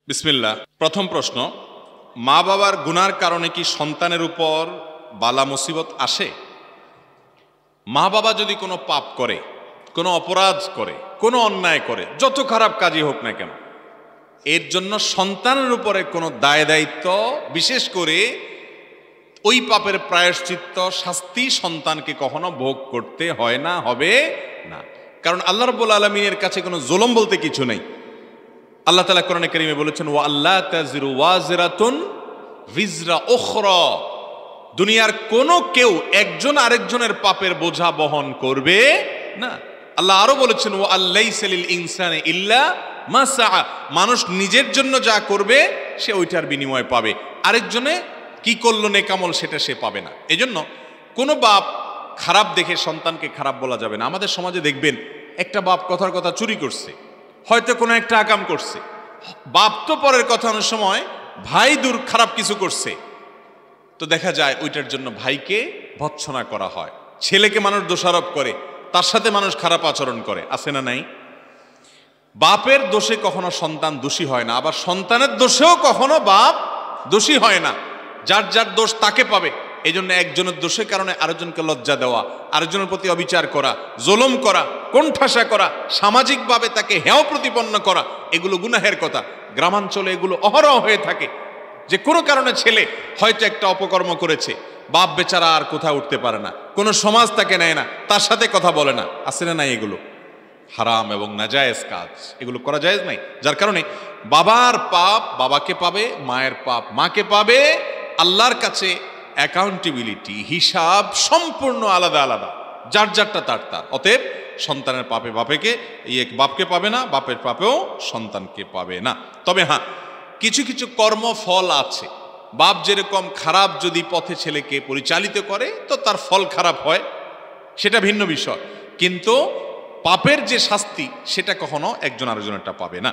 বিসমিল্লাহ। প্রথম প্রশ্ন, মা বাবার গুনার কারণে কি সন্তানের উপর বালা মুসিবত আসে? মা বাবা যদি কোনো পাপ করে, কোনো অপরাধ করে, কোনো অন্যায় করে, যত খারাপ কাজই হোক না কেন, এর জন্য সন্তানের উপরে কোনো দায় দায়িত্ব, বিশেষ করে ওই পাপের প্রায়শ্চিত্ত শাস্তি সন্তানকে কখনো ভোগ করতে হয় না, হবে না। কারণ আল্লাহ রাব্বুল আলামিনের কাছে কোনো জুলুম বলতে কিছু নেই। আল্লাহ তাআলা কোরআনে কারীমে বলেছেন, ওয়া আল্লা তাজিরু ওয়াজিরাতুন ভিজরা উখরা, দুনিয়ার কোনো কেউ একজন আরেকজনের পাপের বোঝা বহন করবে না। আল্লাহ আরো বলেছেন, ওয়া আল্লাইসা লিল ইনসানি ইল্লা মা সাআ, মানুষ নিজের জন্য যা করবে সে ওইটার বিনিময় পাবে, আরেকজনে কি করলো নেকামল সেটা সে পাবে না। এজন্য কোনো বাপ খারাপ দেখে সন্তানকে খারাপ বলা যাবে না। আমাদের সমাজে দেখবেন, একটা বাপ কথার কথা চুরি করছে, হয়তো কোনো একটা আকাম করছে, বাপ তো পরের কথা, অনেক সময় ভাই দূর খারাপ কিছু করছে, তো দেখা যায় ওইটার জন্য ভাইকে ভৎসনা করা হয়, ছেলেকে মানুষ দোষারোপ করে, তার সাথে মানুষ খারাপ আচরণ করে, আছে না নাই? বাপের দোষে কখনো সন্তান দোষী হয় না, আবার সন্তানের দোষেও কখনো বাপ দোষী হয় না। যার যার দোষ তাকে পাবে। এই জন্য একজনের দোষের কারণে আরেকজনকে লজ্জা দেওয়া, আরেকজনের প্রতি অবিচার করা, জুলুম করা, কোণঠাসা করা, সামাজিকভাবে তাকে হেয় প্রতিপন্ন করা, এগুলো গুনাহের কথা। গ্রামাঞ্চলে এগুলো অহরহ হয়ে থাকে, যে কোনো কারণে ছেলে হয়তো একটা অপকর্ম করেছে, বাপ বেচারা আর কোথাও উঠতে পারে না, কোনো সমাজ তাকে নেয় না, তার সাথে কথা বলে না, আছে না নাই? এগুলো হারাম এবং নাজায়েজ কাজ, এগুলো করা জায়েজ নাই। যার কারণে বাবার পাপ বাবাকে পাবে, মায়ের পাপ মাকে পাবে। আল্লাহর কাছে অ্যাকাউন্টেবিলিটি, হিসাব সম্পূর্ণ আলাদা আলাদা, যার যারটা তার তার। অতএব সন্তানের পাপে বাপকে পাবে না, বাপের পাপেও সন্তানকে পাবে না। তবে হ্যাঁ, কিছু কিছু কর্মফল আছে। বাপ যেরকম খারাপ যদি পথে ছেলেকে পরিচালিত করে, তো তার ফল খারাপ হয়, সেটা ভিন্ন বিষয়। কিন্তু পাপের যে শাস্তি, সেটা কখনো একজন আরেকজনেরটা পাবে না।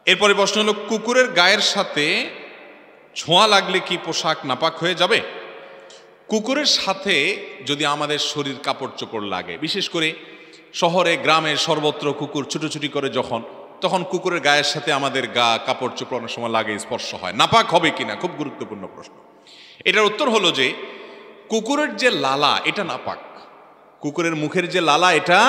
এরপরে প্রশ্ন হলো, কুকুরের গায়ের সাথে ছোঁয়া লাগলে কি পোশাক নাপাক হয়ে যাবে? কুকুরের সাথে যদি আমাদের শরীর কাপড় চোপড় লাগে, বিশেষ করে শহরে গ্রামে সর্বত্র কুকুর ছুটোছুটি করে যখন, তখন কুকুরের গায়ের সাথে আমাদের গা কাপড় চোপড় অনেক সময় লাগে, স্পর্শ হয়, নাপাক হবে কিনা, খুব গুরুত্বপূর্ণ প্রশ্ন। এটার উত্তর হলো যে কুকুরের যে লালা, এটা নাপাক। কুকুরের মুখের যে লালা, এটা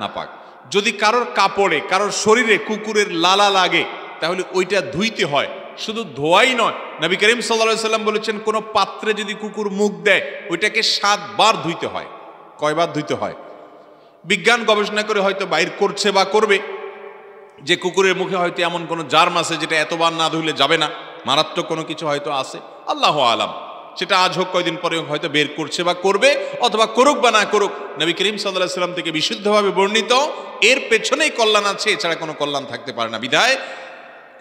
নাপাক। যদি কারোর কাপড়ে, কারোর শরীরে কুকুরের লালা লাগে, তাহলে ওইটা ধুইতে হয়। শুধু ধোয়াই নয়, নবী করিম সাল্লাল্লাহু আলাইহি সাল্লাম বলেছেন, কোন পাত্রে যদি কুকুর মুখ দেয়, ওইটাকে 7 বার ধুইতে হয়। কয়বার ধুইতে হয়? বিজ্ঞান গবেষণা করে হয়তো বাইর করছে বা করবে যে কুকুরের মুখে হয়তো এমন কোনো জার্ম আছে যেটা এতবার না ধুইলে যাবে না, মারাত্মক কোনো কিছু হয়তো আছে, আল্লাহু আলাম। সেটা আজ হোক কয়দিন পরে হয়তো বের করছে বা করবে, অথবা করুক বা না করুক, নবী করিম সাল্লাল্লাহু আলাইহি সাল্লাম থেকে বিশুদ্ধভাবে বর্ণিত, এর পেছনেই কল্যাণ আছে, এছাড়া কোনো কল্যাণ থাকতে পারে না। বিধায়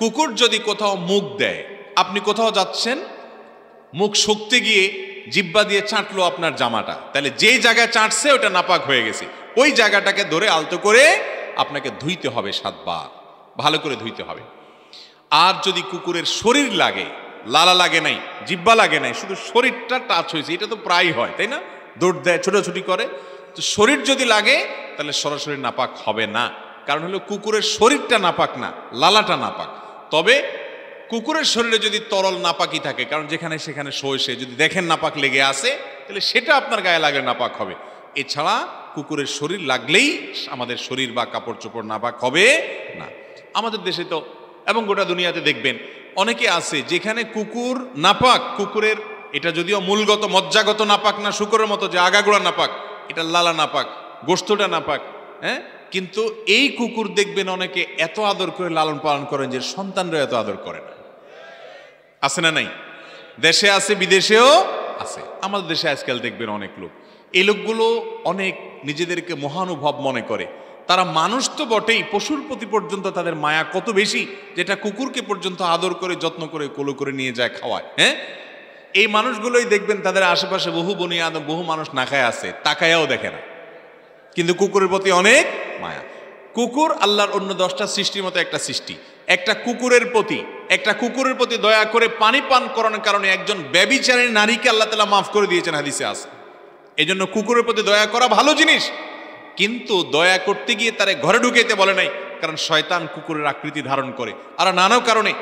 কুকুর যদি কোথাও মুখ দেয়, আপনি কোথাও যাচ্ছেন, মুখ শুকতে গিয়ে জিহ্বা দিয়ে চাটলো আপনার জামাটা, তাহলে যেই জায়গায় চাটছে ওটা নাপাক হয়ে গেছে, ওই জায়গাটাকে ধরে আলতো করে আপনাকে ধুইতে হবে 7 বার, ভালো করে ধুইতে হবে। আর যদি কুকুরের শরীর লাগে, লালা লাগে নাই, জিহ্বা লাগে নাই, শুধু শরীরটা টাচ হয়েছে, এটা তো প্রায় হয়, তাই না? দৌড় দেয়, ছোটাছুটি করে, তো শরীর যদি লাগে তাহলে সরাসরি নাপাক হবে না। কারণ হলো কুকুরের শরীরটা নাপাক না, লালাটা নাপাক। তবে কুকুরের শরীরে যদি তরল নাপাকি থাকে, কারণ যেখানে সেখানে সে যদি দেখেন নাপাক লেগে আসে, তাহলে সেটা আপনার গায়ে লাগলে নাপাক হবে। এছাড়া কুকুরের শরীর লাগলেই আমাদের শরীর বা কাপড় চোপড় নাপাক হবে না। আমাদের দেশে তো এবং গোটা দুনিয়াতে দেখবেন অনেকে আছে যেখানে কুকুর নাপাক, কুকুরের এটা যদিও মূলগত মজ্জাগত নাপাক না, শুকরের মতো যে আগাগোড়া নাপাক, এটা লালা নাপাক, গোশতটা নাপাক, হ্যাঁ, কিন্তু এই কুকুর দেখবেন অনেকে এত আদর করে লালন পালন করেন যে সন্তানরা এত আদর করে না, আছে না নাই? দেশে আছে, বিদেশেও আছে। আমাদের দেশে আজকাল দেখবেন অনেক লোক, এই লোকগুলো অনেক নিজেদেরকে মহানুভব মনে করে। তারা মানুষ তো বটেই, পশুর প্রতি পর্যন্ত তাদের মায়া কত বেশি, যেটা কুকুরকে পর্যন্ত আদর করে, যত্ন করে, কোলে করে নিয়ে যায়, খাওয়ায়। হ্যাঁ, এই মানুষগুলোই দেখবেন তাদের আশেপাশে বহু বনি আদম, বহু মানুষ না খায় আছে, তাকায়াও দেখে না, কিন্তু কুকুরের প্রতি অনেক মায়া। কুকুর আল্লাহর অন্য 10টা সৃষ্টির মতো একটা সৃষ্টি। একটা কুকুরের প্রতি দয়া করে পানি পান করানোর কারণে একজন ব্যভিচারী নারীকে আল্লাহ তাআলা মাফ করে দিয়েছেন, হাদিসে আছে। এই জন্য কুকুরের প্রতি দয়া করা ভালো জিনিস, কিন্তু দয়া করতে গিয়ে তারে ঘরে ঢুকাইতে বলে নাই, কারণ শয়তান কুকুরের আকৃতি ধারণ করে, আর নানা কারণে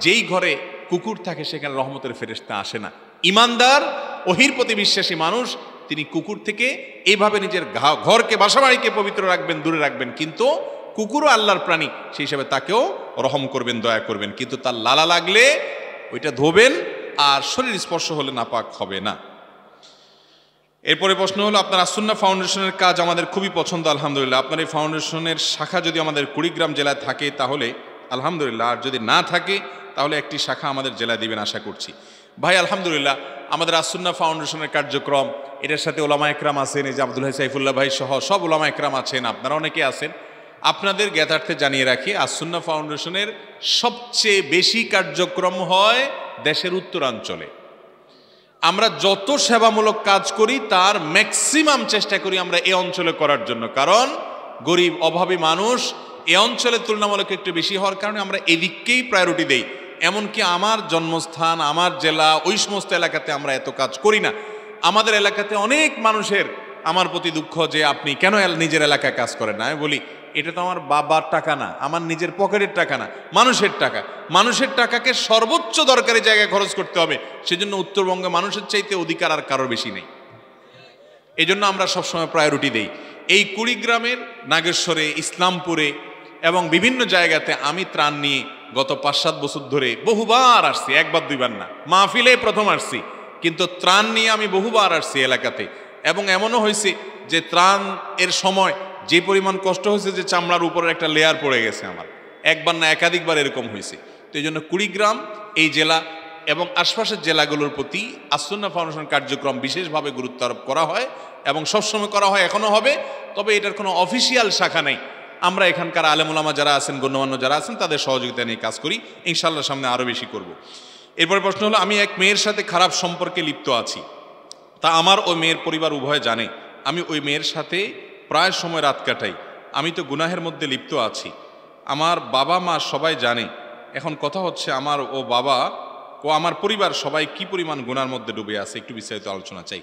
যেই ঘরে কুকুর থাকে সেখানে রহমতের ফেরেশতা আসে না। ইমানদার ওহির প্রতি বিশ্বাসী মানুষ তিনি কুকুর থেকে এইভাবে নিজের ঘরকে বাসাবাড়িকে পবিত্র রাখবেন, দূরে রাখবেন, কিন্তু কুকুরও আল্লাহর প্রাণী, সেই হিসাবে তাকেও রহম করবেন, দয়া করবেন, কিন্তু তার লালা লাগলে ওইটা ধোবেন, আর শরীর স্পর্শ হলে নাপাক হবে না। এরপরে প্রশ্ন হলো, আপনার আসুন্নাহ ফাউন্ডেশনের কাজ আমাদের খুবই পছন্দ আলহামদুলিল্লাহ। আপনার এই ফাউন্ডেশনের শাখা যদি আমাদের কুড়িগ্রাম জেলায় থাকে তাহলে আলহামদুলিল্লাহ, আর যদি না থাকে তাহলে একটি শাখা আমাদের জেলায় দিবেন আশা করছি। ভাই আলহামদুলিল্লাহ, আমাদের আসুন্নাহ ফাউন্ডেশনের কার্যক্রম, এটার সাথে ওলামা একরাম আছেন, এই যে আব্দুল হাই সাইফুল্লাহ ভাই সহ সব ওলামা একরাম আছেন, আপনারা অনেকে আছেন। আপনাদের জ্ঞাতার্থে জানিয়ে রাখি, আসুন্নাহ ফাউন্ডেশনের সবচেয়ে বেশি কার্যক্রম হয় দেশের উত্তরাঞ্চলে। আমরা যত সেবামূলক কাজ করি তার ম্যাক্সিমাম চেষ্টা করি আমরা এই অঞ্চলে করার জন্য, কারণ গরিব অভাবী মানুষ এই অঞ্চলের তুলনামূলক একটু বেশি হওয়ার কারণে আমরা এদিককেই প্রায়োরিটি দেই। এমনকি আমার জন্মস্থান, আমার জেলা, ওই সমস্ত এলাকাতে আমরা এত কাজ করি না। আমাদের এলাকাতে অনেক মানুষের আমার প্রতি দুঃখ যে আপনি কেন নিজের এলাকায় কাজ করেন না। আমি বলি, এটা তো আমার বাবার টাকা না, আমার নিজের পকেটের টাকা না, মানুষের টাকা। মানুষের টাকাকে সর্বোচ্চ দরকারি জায়গায় খরচ করতে হবে, সেজন্য উত্তরবঙ্গে মানুষের চাইতে অধিকার আর কারোর বেশি নেই। এই জন্য আমরা সবসময় প্রায়োরিটি দেই। এই কুড়িগ্রামের নাগেশ্বরে, ইসলামপুরে এবং বিভিন্ন জায়গাতে আমি ত্রাণ নিয়ে গত 5-7 বছর ধরে বহুবার আসছি, একবার দুইবার না, মাহফিলে প্রথম আসছি, কিন্তু ত্রাণ নিয়ে আমি বহুবার আসছি এলাকাতে। এবং এমনও হয়েছে যে ত্রাণ এর সময় যে পরিমাণ কষ্ট হয়েছে যে চামড়ার উপরের একটা লেয়ার পড়ে গেছে আমার, একবার না একাধিকবার এরকম হয়েছে। তো এই জন্য কুড়িগ্রাম এই জেলা এবং আশপাশের জেলাগুলোর প্রতি আসুন্নাহ ফাউন্ডেশন কার্যক্রম বিশেষভাবে গুরুত্ব আরোপ করা হয় এবং সবসময় করা হয়, এখনও হবে। তবে এটার কোনো অফিসিয়াল শাখা নেই। আমরা এখানকার আলেম ওলামা যারা আছেন, গণ্যমান্য যারা আছেন, তাদের সহযোগিতা নিয়ে কাজ করি, ইনশাআল্লাহ সামনে আরও বেশি করব। এরপরে প্রশ্ন হলো, আমি এক মেয়ের সাথে খারাপ সম্পর্কে লিপ্ত আছি, তা আমার ওই মেয়ের পরিবার উভয় জানে। আমি ওই মেয়ের সাথে প্রায় সময় রাত কাটাই। আমি তো গুনাহের মধ্যে লিপ্ত আছি, আমার বাবা মা সবাই জানে। এখন কথা হচ্ছে, আমার ও বাবা ও আমার পরিবার সবাই কি পরিমাণ গুনার মধ্যে ডুবে আছে, একটু বিস্তারিত আলোচনা চাই।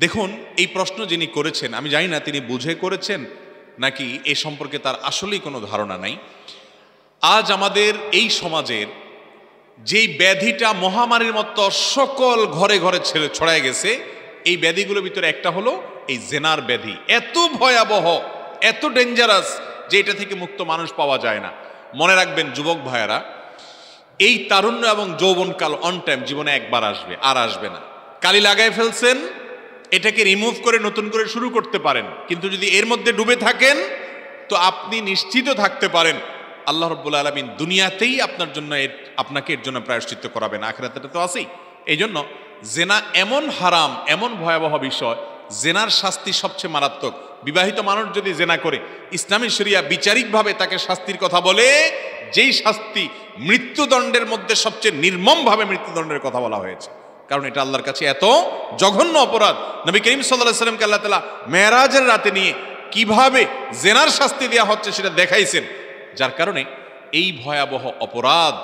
দেখুন, এই প্রশ্ন যিনি করেছেন আমি জানি না তিনি বুঝে করেছেন নাকি এ সম্পর্কে তার আসলেই কোনো ধারণা নাই। আজ আমাদের এই সমাজের যেই ব্যাধিটা মহামারীর মতো সকল ঘরে ঘরে ছড়ায় গেছে, এই ব্যাধিগুলোর ভিতরে একটা হলো এই জেনার ব্যাধি। এত ভয়াবহ, এত ডেঞ্জারাস যে এটা থেকে মুক্ত মানুষ পাওয়া যায় না। মনে রাখবেন যুবক ভাইয়েরা, এই তারুণ্য এবং যৌবনকাল অন টাইম জীবনে একবার আসবে, আর আসবে না। কালি লাগাই ফেলছেন, এটাকে রিমুভ করে নতুন করে শুরু করতে পারেন, কিন্তু যদি এর মধ্যে ডুবে থাকেন তো আপনি নিশ্চিত থাকতে পারেন আল্লাহ রাব্বুল আলামিন দুনিয়াতেই আপনার জন্য আপনাকে এর জন্য প্রায়শ্চিত্ত করাবেন, আখিরাতে তো আছেই। এই জন্য জেনা এমন হারাম, এমন ভয়াবহ বিষয়, জেনার শাস্তি সবচেয়ে মারাত্মক। বিবাহিত মানুষ যদি জেনা করে, ইসলামী শরিয়া বিচারিকভাবে তাকে শাস্তির কথা বলে, যেই শাস্তি মৃত্যুদণ্ডের মধ্যে সবচেয়ে নির্মমভাবে মৃত্যুদণ্ডের কথা বলা হয়েছে, কারণ এটা আল্লাহর কাছে এত জঘন্য অপরাধ। নবী করিম সাল্লাল্লাহু আলাইহি ওয়াসাল্লামকে আল্লাহ তাআলা মেরাজের রাতে নিয়ে কিভাবে জেনার শাস্তি দেওয়া হচ্ছে সেটা দেখাইছেন, যার কারণে এই ভয়াবহ অপরাধ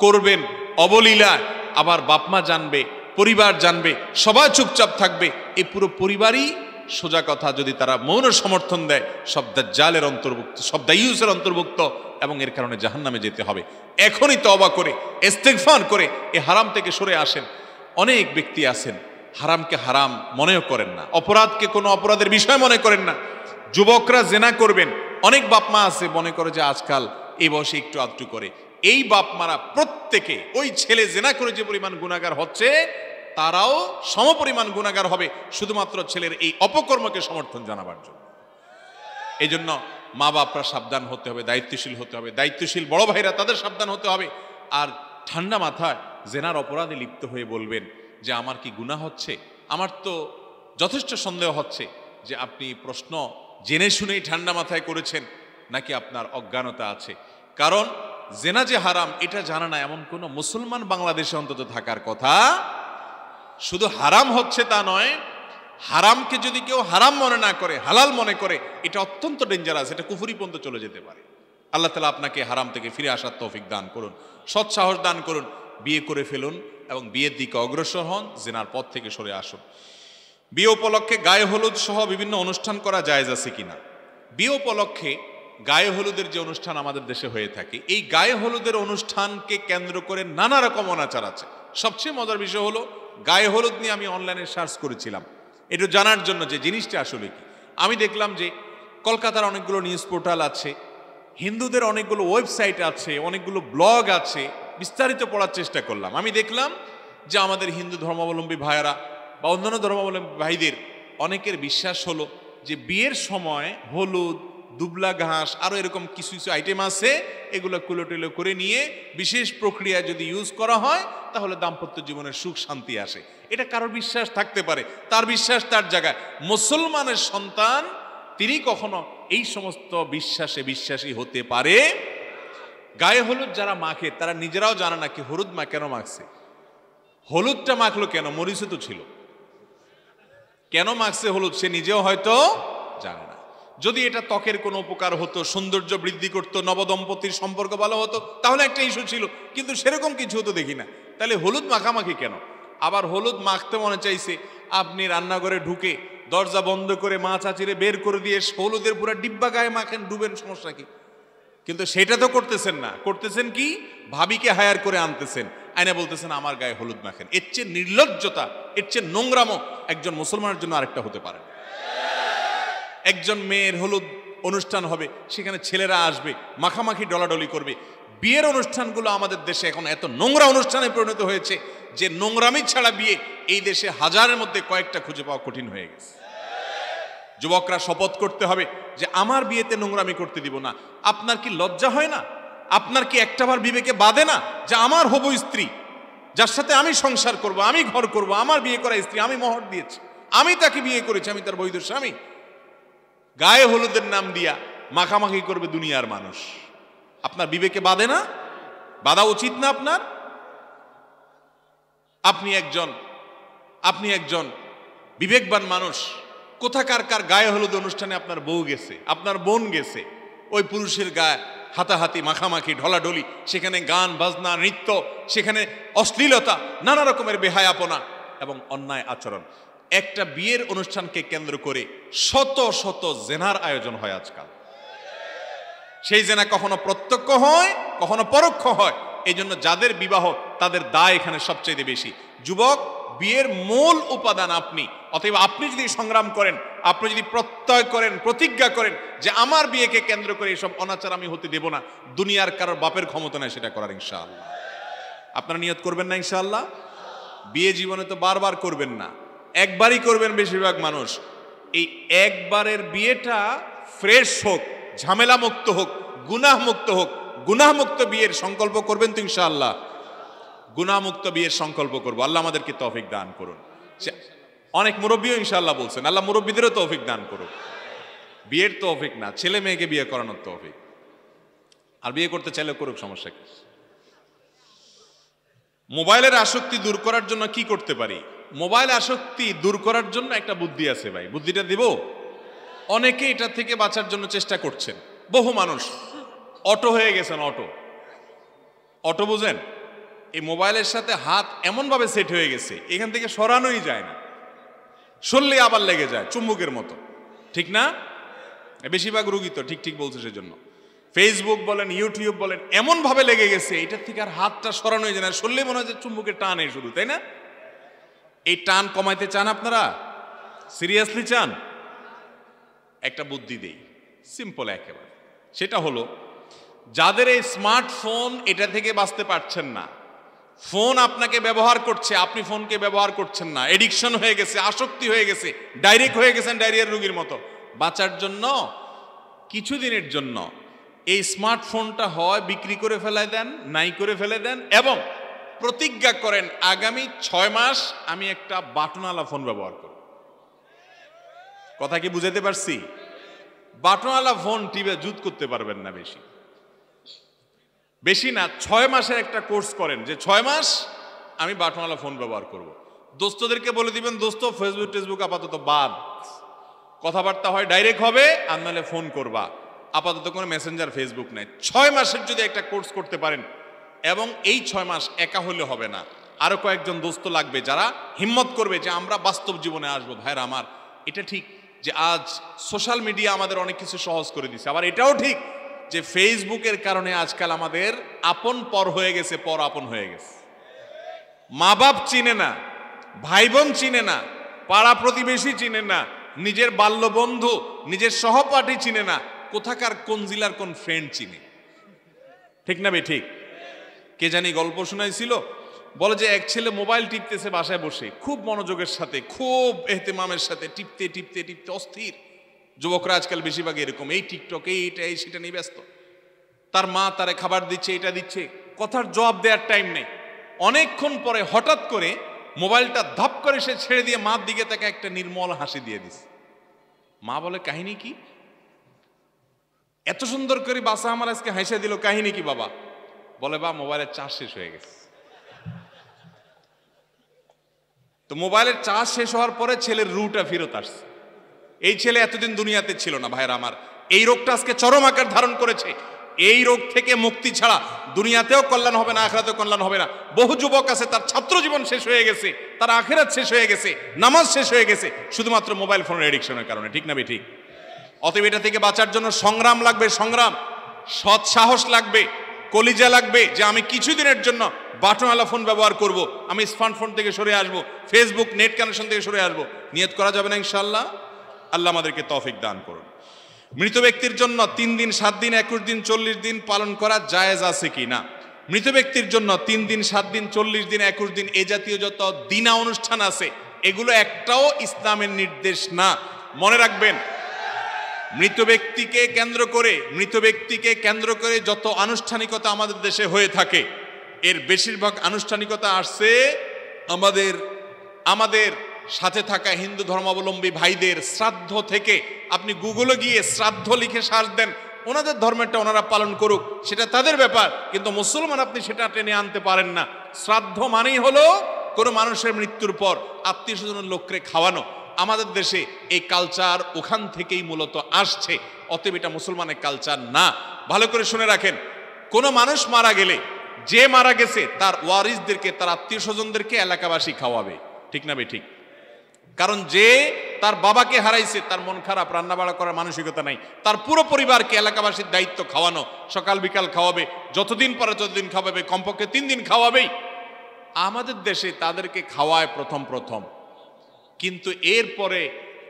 করবেন অবলীলা, আবার বাপমা জানবে, পরিবার জানবে, সবাই চুপচাপ থাকবে, এই পুরো পরিবারই সোজা কথা যদি তারা মৌন সমর্থন দেয়, সব দাজ্জালের অন্তর্ভুক্ত, সব দাইয়ুসের অন্তর্ভুক্ত, এবং এর কারণে জাহান্নামে যেতে হবে। এখনই তওবা করে ইস্তেগফার করে এই হারাম থেকে সরে আসেন। অনেক ব্যক্তি আছেন হারামকে হারাম মনেও করেন না, অপরাধকে কোনো অপরাধের বিষয় মনে করেন না। যুবকরা জেনা করবেন, অনেক বাপমা আছে মনে করে যে আজকাল এই বয়সে একটু আধটু করে। এই বাপমারা প্রত্যেকে ওই ছেলে জেনা করে যে পরিমাণ গুনাহগার হচ্ছে, তারাও সমপরিমাণ গুনাহগার হবে, শুধুমাত্র ছেলের এই অপকর্মকে সমর্থন জানাবার জন্য। এই জন্য মা বাপরা সাবধান হতে হবে, দায়িত্বশীল হতে হবে, দায়িত্বশীল বড় ভাইরা তাদের সাবধান হতে হবে। আর ঠান্ডা মাথায় জেনার অপরাধে লিপ্ত হয়ে বলবেন যে আমার কি গুনাহ হচ্ছে, আমার তো যথেষ্ট সন্দেহ হচ্ছে যে আপনি প্রশ্ন জেনে শুনেই ঠান্ডা মাথায় করেছেন নাকি আপনার অজ্ঞানতা আছে। কারণ জেনা যে হারাম এটা জানা না এমন কোনো মুসলমান বাংলাদেশে অন্তত থাকার কথা। শুধু হারাম হচ্ছে তা নয়, হারামকে যদি কেউ হারাম মনে না করে, হালাল মনে করে, এটা অত্যন্ত ডেঞ্জারাস, এটা কুফরি পর্যন্ত চলে যেতে পারে। আল্লাহ তাআলা আপনাকে হারাম থেকে ফিরে আসার তৌফিক দান করুন, সৎ সাহস দান করুন, বিয়ে করে ফেলুন এবং বিয়ের দিকে অগ্রসর হন, জেনার পথ থেকে সরে আসুন। বিয়ে উপলক্ষে গায়ে হলুদ সহ বিভিন্ন অনুষ্ঠান করা জায়েজ আছে কিনা? বিয়ে উপলক্ষে গায়ে হলুদের যে অনুষ্ঠান আমাদের দেশে হয়ে থাকে, এই গায়ে হলুদের অনুষ্ঠানকে কেন্দ্র করে নানা রকম অনাচার আছে। সবচেয়ে মজার বিষয় হলো, গায়ে হলুদ নিয়ে আমি অনলাইনে সার্চ করেছিলাম একটু জানার জন্য যে জিনিসটা আসলে কি। আমি দেখলাম যে কলকাতার অনেকগুলো নিউজ পোর্টাল আছে, হিন্দুদের অনেকগুলো ওয়েবসাইট আছে, অনেকগুলো ব্লগ আছে, বিস্তারিত পড়ার চেষ্টা করলাম। আমি দেখলাম যে আমাদের হিন্দু ধর্মাবলম্বী ভাইয়েরা বা অন্যান্য ধর্মাবলম্বী ভাইদের অনেকের বিশ্বাস হলো যে বিয়ের সময় হলুদ, দুবলা ঘাস, আরও এরকম কিছু কিছু আইটেম আছে, এগুলো কুলোটেলো করে নিয়ে বিশেষ প্রক্রিয়া যদি ইউজ করা হয় তাহলে দাম্পত্য জীবনের সুখ শান্তি আসে। এটা কারোর বিশ্বাস থাকতে পারে, তার বিশ্বাস তার জায়গায়। মুসলমানের সন্তান তিনি কখনো এই সমস্ত বিশ্বাসে বিশ্বাসী হতে পারে? গায়ে হলুদ যারা মাখে তারা নিজেরাও জানে না কি হলুদ কেন মাখছে, হলুদটা মাখলো কেন, মরিচে তো ছিল, কেন মাখছে হলুদ সে নিজেও হয়তো জানে না। যদি এটা ত্বকের কোনো উপকার হতো, সৌন্দর্য বৃদ্ধি করতো, নবদম্পতির সম্পর্ক ভালো হতো, তাহলে একটা ইস্যু ছিল, কিন্তু সেরকম কিছু তো দেখি না। তাহলে হলুদ মাখামাখি কেন? আবার হলুদ মাখতে মনে চাইছে, আপনি রান্নাঘরে ঢুকে দরজা বন্ধ করে মা চাচিরে বের করে দিয়ে হলুদের পুরো ডিব্বা গায়ে মাখেন, ডুবেন, সমস্যা কি? কিন্তু সেটা তো করতেছেন না, করতেছেন কি, ভাবিকে হায়ার করে আনতেছেন, আইনা বলতেছেন আমার গায়ে হলুদ মাখেন। এর চেয়ে নির্লজ্জতা, এর চেয়ে নোংরামো একজন মুসলমানের জন্য আরেকটা হতে পারে? একজন মেয়ের হলুদ অনুষ্ঠান হবে, সেখানে ছেলেরা আসবে, মাখামাখি ডলাডলি করবে। বিয়ের অনুষ্ঠানগুলো আমাদের দেশে এখন এত নোংরা অনুষ্ঠানে পরিণত হয়েছে যে নোংরামি ছাড়া বিয়ে এই দেশে হাজারের মধ্যে কয়েকটা খুঁজে পাওয়া কঠিন হয়ে গেছে। যুবকরা শপথ করতে হবে যে আমার বিয়েতে নোংরামি করতে দিব না। আপনার কি লজ্জা হয় না? আপনার কি একটাবার বিবেকে বাধে না যে আমার হবু স্ত্রী, যার সাথে আমি সংসার করব, আমি ঘর করব, আমার বিয়ে করা স্ত্রী, আমি মোহর দিয়েছি, আমি তাকে বিয়ে করেছি, আমি তার বৈধ স্বামী, গায়ে হলুদের নাম দিয়া মাখামাখি করবে দুনিয়ার মানুষ? আপনার বিবেকে বাধে না? বাধা উচিত না আপনার? আপনি একজন বিবেকবান মানুষ, কোথাকার কার গায়ে হলুদ অনুষ্ঠানে আপনার বউ গেছে, আপনার বোন গেছে, ওই পুরুষের গায়ে হাতাহাতি, মাখামাখি, ঢলাঢলি, সেখানে গান বাজনা, নৃত্য, সেখানে অশ্লীলতা, নানা রকমের বেহায়াপনা এবং অন্যায় আচরণ। একটা বিয়ের অনুষ্ঠানকে কেন্দ্র করে শত শত জেনার আয়োজন হয় আজকাল। সেই জেনা কখনো প্রত্যক্ষ হয়, কখনো পরোক্ষ হয়। এই জন্য যাদের বিবাহ তাদের দায় এখানে সবচেয়ে বেশি। যুবক, বিয়ের মূল উপাদান আপনি। অতএব আপনি যদি সংগ্রাম করেন, আপনি যদি প্রত্যয় করেন, প্রতিজ্ঞা করেন যে আমার বিয়েকে কেন্দ্র করে এসব অনাচার আমি হতে দেব না, দুনিয়ার কারোর বাপের ক্ষমতা নেই সেটা করার। ইনশাআল্লাহ আপনারা নিয়ত করবেন না? ইনশাআল্লাহ বিয়ে জীবনে তো বারবার করবেন না, একবারই করবেন বেশিরভাগ মানুষ। এই একবারের বিয়েটা ফ্রেশ হোক, ঝামেলা মুক্ত হোক, গুনাহ মুক্ত হোক। গুনাহ মুক্ত বিয়ের সংকল্প করবেন তো? ইনশাআল্লাহ গুনাহ মুক্ত বিয়ের সংকল্প করবো। আল্লাহ আমাদেরকে তৌফিক দান করুন। অনেক মুরব্বীও ইনশাআল্লাহ বলছেন, আল্লাহ মুরব্বীদেরও তৌফিক দান করুন। বিয়ের তৌফিক না, ছেলে মেয়েকে বিয়ে করানোর তৌফিক। আর বিয়ে করতে চাইলে করুক, সমস্যা কি? মোবাইলের আসক্তি দূর করার জন্য কি করতে পারি? মোবাইল আসক্তি দূর করার জন্য একটা বুদ্ধি আছে ভাই, বুদ্ধিটা দিব। অনেকে এটা থেকে বাঁচার জন্য চেষ্টা করছেন। বহু মানুষ অটো হয়ে গেছেন। অটো বুঝেন? এই মোবাইলের সাথে হাত এমনভাবে সেট হয়ে গেছে, এখান থেকে সরানোই যায় না, সরলে আবার লেগে যায় চুম্বকের মতো, ঠিক না? বেশিরভাগ রুগী তো ঠিক বলছে। সেজন্য ফেসবুক বলেন, ইউটিউব বলেন, এমনভাবে লেগে গেছে এটার থেকে আর হাতটা সরানোই যায় না, সরলে মনে হয় যে চুম্বকের টান এই শুধু, তাই না? এই টান কমাইতে চান আপনারা? সিরিয়াসলি চান? একটা বুদ্ধি দেই, সিম্পল একেবারে। সেটা হলো, যাদের এই স্মার্টফোন, এটা থেকে বাঁচতে পারছেন না, ফোন আপনাকে ব্যবহার করছে, আপনি ফোনকে ব্যবহার করছেন না, এডিকশন হয়ে গেছে, আসক্তি হয়ে গেছে, ডাইরেক্ট হয়ে গেছেন ডায়রিয়ার রোগীর মতো, বাঁচার জন্য কিছুদিনের জন্য এই স্মার্টফোনটা হয় বিক্রি করে ফেলে দেন, নাই করে ফেলে দেন, এবং প্রতিজ্ঞা করেন আগামী 6 মাস আমি একটা বাটনওয়ালা ফোন ব্যবহার করব। কথা কি বুঝাতে পারছি? বাটনওয়ালা ফোন টিপে জুত করতে পারবেন না বেশি না। 6 মাসের একটা কোর্স করেন যে 6 মাস আমি বাটনওয়ালা ফোন ব্যবহার করব। দোস্তদেরকে বলে দিবেন, দোস্ত ফেসবুক আপাতত বাদ, কথাবার্তা হয় ডাইরেক্ট হবে, আর নাহলে ফোন করবা, আপাতত কোনো মেসেঞ্জার ফেসবুক নেই। 6 মাসের যদি একটা কোর্স করতে পারেন, এবং এই 6 মাস একা হলে হবে না, আরো কয়েকজন দোস্ত লাগবে যারা হিম্মত করবে যে আমরা বাস্তব জীবনে আসবো। ভাইরা আমার, এটা ঠিক যে আজ সোশ্যাল মিডিয়া আমাদের অনেক কিছু সহজ করে দিচ্ছে। আবার এটাও ঠিক যে ফেসবুকের কারণে আজকাল আমাদের আপন পর হয়ে গেছে, পর আপন হয়ে গেছে। মা বাপ চিনে না, ভাই বোন চিনে না, পাড়া প্রতিবেশী চিনে না, নিজের বাল্য বন্ধু, নিজের সহপাঠী চিনে না, কোথাকার কোন জেলার কোন ফ্রেন্ড চিনে। ঠিক না বে ঠিক? কে জানি গল্প শোনাইছিল, বলে যে এক ছেলে মোবাইল টিপতেছে বাসায় বসে, খুব মনোযোগের সাথে, খুব এহতেমামের সাথে টিপতে টিপতে টিপতে অস্থির। যুবকরা আজকাল বেশিরভাগ এরকম, এই টিকটক, এইটা এই সেটা নিয়ে ব্যস্ত। তার মা তারে খাবার দিচ্ছে, এটা দিচ্ছে, কথার জবাব দেওয়ার টাইম নেই। অনেকক্ষণ পরে হঠাৎ করে মোবাইলটা ধাপ করে সে ছেড়ে দিয়ে মার দিকে তাকে একটা নির্মল হাসি দিয়ে দিছে। মা বলে, কাহিনী কি? এত সুন্দর করে বাসা আমার আজকে হাসে দিল, কাহিনী কি বাবা? বলে, বা মোবাইলের চার্জ শেষ হয়ে গেছে। তো মোবাইলের চার্জ শেষ হওয়ার পরে ছেলের রুটা ফেরত আসছে। এই ছেলে এতদিন দুনিয়াতে ছিল না ভাইরা আমার। এই রোগটা আজকে চরম আকার ধারণ করেছে। এই রোগ থেকে মুক্তি ছাড়া দুনিয়াতেও কল্যাণ হবে না, আখিরাতেও কল্যাণ হবে না। বহু যুবক আছে তার ছাত্র জীবন শেষ হয়ে গেছে, তার আখিরাত শেষ হয়ে গেছে, নামাজ শেষ হয়ে গেছে, শুধুমাত্র মোবাইল ফোনের এডিকশনের কারণে। ঠিক না ঠিক? অতএব এটা থেকে বাঁচার জন্য সংগ্রাম লাগবে, সংগ্রাম, সৎ সাহস লাগবে, কলিজা লাগবে যে আমি কিছুদিনের জন্য বাটনওয়ালা ফোন ব্যবহার করব, আমি স্মার্টফোন থেকে সরে আসব, ফেসবুক নেট কানেকশন থেকে সরে আসব। নিয়ত করা যাবে না ইনশাআল্লাহ? আল্লাহ আমাদেরকে তৌফিক দান করুন। মৃত ব্যক্তির জন্য 3 দিন, 7 দিন, 21 দিন, 40 দিন পালন করা জায়েজ আছে কি না? মৃত ব্যক্তির জন্য 3 দিন, 7 দিন, 40 দিন, 21 দিন এ জাতীয় যত দিনা অনুষ্ঠান আছে, এগুলো একটাও ইসলামের নির্দেশ না। মনে রাখবেন, মৃত ব্যক্তিকে কেন্দ্র করে যত আনুষ্ঠানিকতা আমাদের দেশে হয়ে থাকে, এর বেশিরভাগ আনুষ্ঠানিকতা আসছে আমাদের সাথে থাকা হিন্দু ধর্মাবলম্বী ভাইদের শ্রাদ্ধ থেকে। আপনি গুগলে গিয়ে শ্রাদ্ধ লিখে সার্চ দেন, ওনাদের ধর্মেরটা ওনারা পালন করুক, সেটা তাদের ব্যাপার, কিন্তু মুসলমান আপনি সেটা টেনে আনতে পারেন না। শ্রাদ্ধ মানেই হলো কোনো মানুষের মৃত্যুর পর আত্মীয় স্বজনের লোককে খাওয়ানো। আমাদের দেশে এই কালচার ওখান থেকেই মূলত আসছে, অতএব এটা মুসলমানের কালচার না। ভালো করে শুনে রাখেন, কোনো মানুষ মারা গেলে যে মারা গেছে তার ওয়ারিসদেরকে, তার আত্মীয় স্বজনদেরকে এলাকাবাসী খাওয়াবে। ঠিক না ঠিক? কারণ যে তার বাবাকে হারাইছে তার মন খারাপ, রান্না বাড়া করার মানসিকতা নাই, তার পুরো পরিবারকে এলাকাবাসীর দায়িত্ব খাওয়ানো, সকাল বিকাল খাওয়াবে, যতদিন পারে ততদিন খাওয়াবে, কমপক্ষে 3 দিন খাওয়াবেই। আমাদের দেশে তাদেরকে খাওয়ায় প্রথম, কিন্তু এরপরে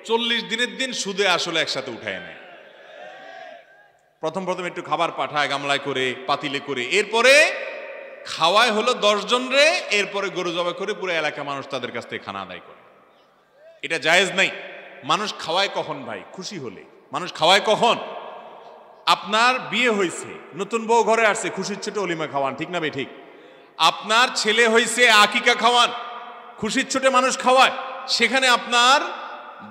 40 দিনের দিন সুদে আসলে একসাথে উঠায় নেয়। প্রথম একটু খাবার পাঠায় গামলায় করে, পাতিলে করে, এরপরে খাওয়ায় হলো 10 জন রে, এরপরে গরু জবাই করে পুরো এলাকা মানুষ তাদের কাছ থেকে খানা আদায় করে। এটা জায়েজ নাই। মানুষ খাওয়ায় কখন ভাই? খুশি হলে। মানুষ খাওয়ায় কখন? আপনার বিয়ে হয়েছে, নতুন বউ ঘরে আসছে, খুশির ছোটে অলিমা খাওয়ান। ঠিক না ভাই ঠিক? আপনার ছেলে হয়েছে, আকিকা খাওয়ান, খুশির ছোটে মানুষ খাওয়ায়। সেখানে আপনার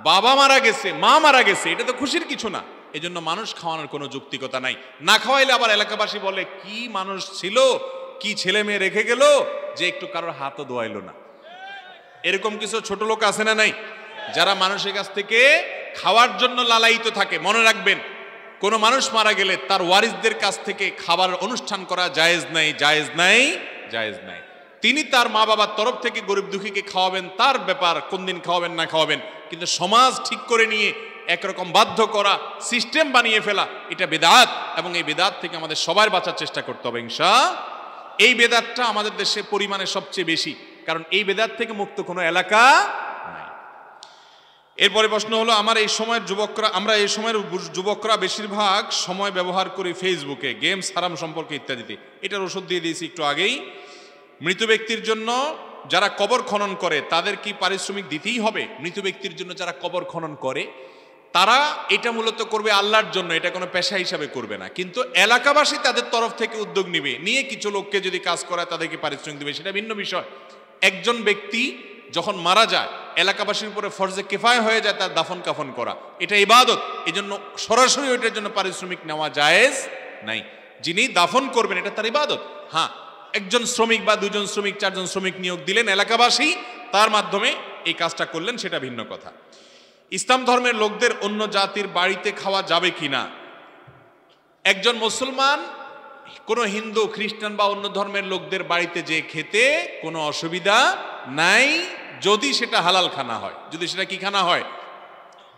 বাবা মারা গেছে, মা মারা গেছে, এটা তো খুশির কিছু না। এজন্য মানুষ খাওয়ানোর কোনো যৌক্তিকতা নাই। না খাওয়াইলে আবার এলাকাবাসী বলে, কি মানুষ ছিল, কি ছেলে মেয়ে রেখে গেল যে একটু কারোর হাতও দোয়াইলো না। এরকম কিছু ছোট লোক আছে না নাই, যারা মানুষের কাছ থেকে খাওয়ার জন্য লালায়িত থাকে। মনে রাখবেন, কোন মানুষ মারা গেলে তার ওয়ারিসদের কাছ থেকে খাবার অনুষ্ঠান করা জায়েজ নাই, জায়েজ নাই, জায়েজ নাই। তিনি তার মা বাবার তরফ থেকে গরিব দুঃখীকে খাওয়াবেন, তার ব্যাপার, কোন দিন খাওয়াবেন না খাওয়াবেন, কিন্তু সমাজ ঠিক করে নিয়ে একরকম বাধ্য করা, সিস্টেম বানিয়ে ফেলা, এটা বেদাত। এবং এই বেদাত থেকে আমাদের সবার বাঁচার চেষ্টা করতে হবে ইনশাআল্লাহ। এই বেদাতটা আমাদের দেশে পরিমাণে সবচেয়ে বেশি, কারণ এই বেদাত থেকে মুক্ত কোনো এলাকা নাই। এরপরে প্রশ্ন হলো, আমরা এই সময়ের যুবকরা বেশিরভাগ সময় ব্যবহার করি ফেসবুকে, গেমস, হারাম সম্পর্কে ইত্যাদিতে। এটার ওষুধ দিয়ে দিয়েছি একটু আগেই। মৃত ব্যক্তির জন্য যারা কবর খনন করে তাদের কি পারিশ্রমিক দিতেই হবে? মৃত ব্যক্তির জন্য যারা কবর খনন করে তারা এটা মূলত করবে আল্লাহর জন্য, এটা কোনো পেশা হিসাবে করবে না। কিন্তু এলাকাবাসী তাদের তরফ থেকে উদ্যোগ নিয়ে কিছু লোককে যদি কাজ করায় তাদেরকে পারিশ্রমিক দেবে, সেটা ভিন্ন বিষয়। একজন ব্যক্তি যখন মারা যায়, এলাকাবাসীর উপরে ফরজে কিফায়া হয়ে যায় তার দাফন কাফন করা, এটা ইবাদত। এজন্য সরাসরি ওইটার জন্য পারিশ্রমিক নেওয়া জায়েজ নাই। যিনি দাফন করবেন এটা তার ইবাদত। হ্যাঁ, একজন শ্রমিক বা 2 জন শ্রমিক, 4 জন শ্রমিক নিয়োগ দিলেন এলাকাবাসী, তার মাধ্যমে এই কাজটা করলেন, সেটা ভিন্ন কথা। ইসলাম ধর্মের লোকদের অন্য জাতির বাড়িতে খাওয়া যাবে কিনা? একজন মুসলমান কোনো হিন্দু, খ্রিস্টান বা অন্য ধর্মের লোকদের বাড়িতে যে খেতে কোনো অসুবিধা নাই, যদি সেটা হালাল খানা হয়। যদি সেটা কি খানা হয়?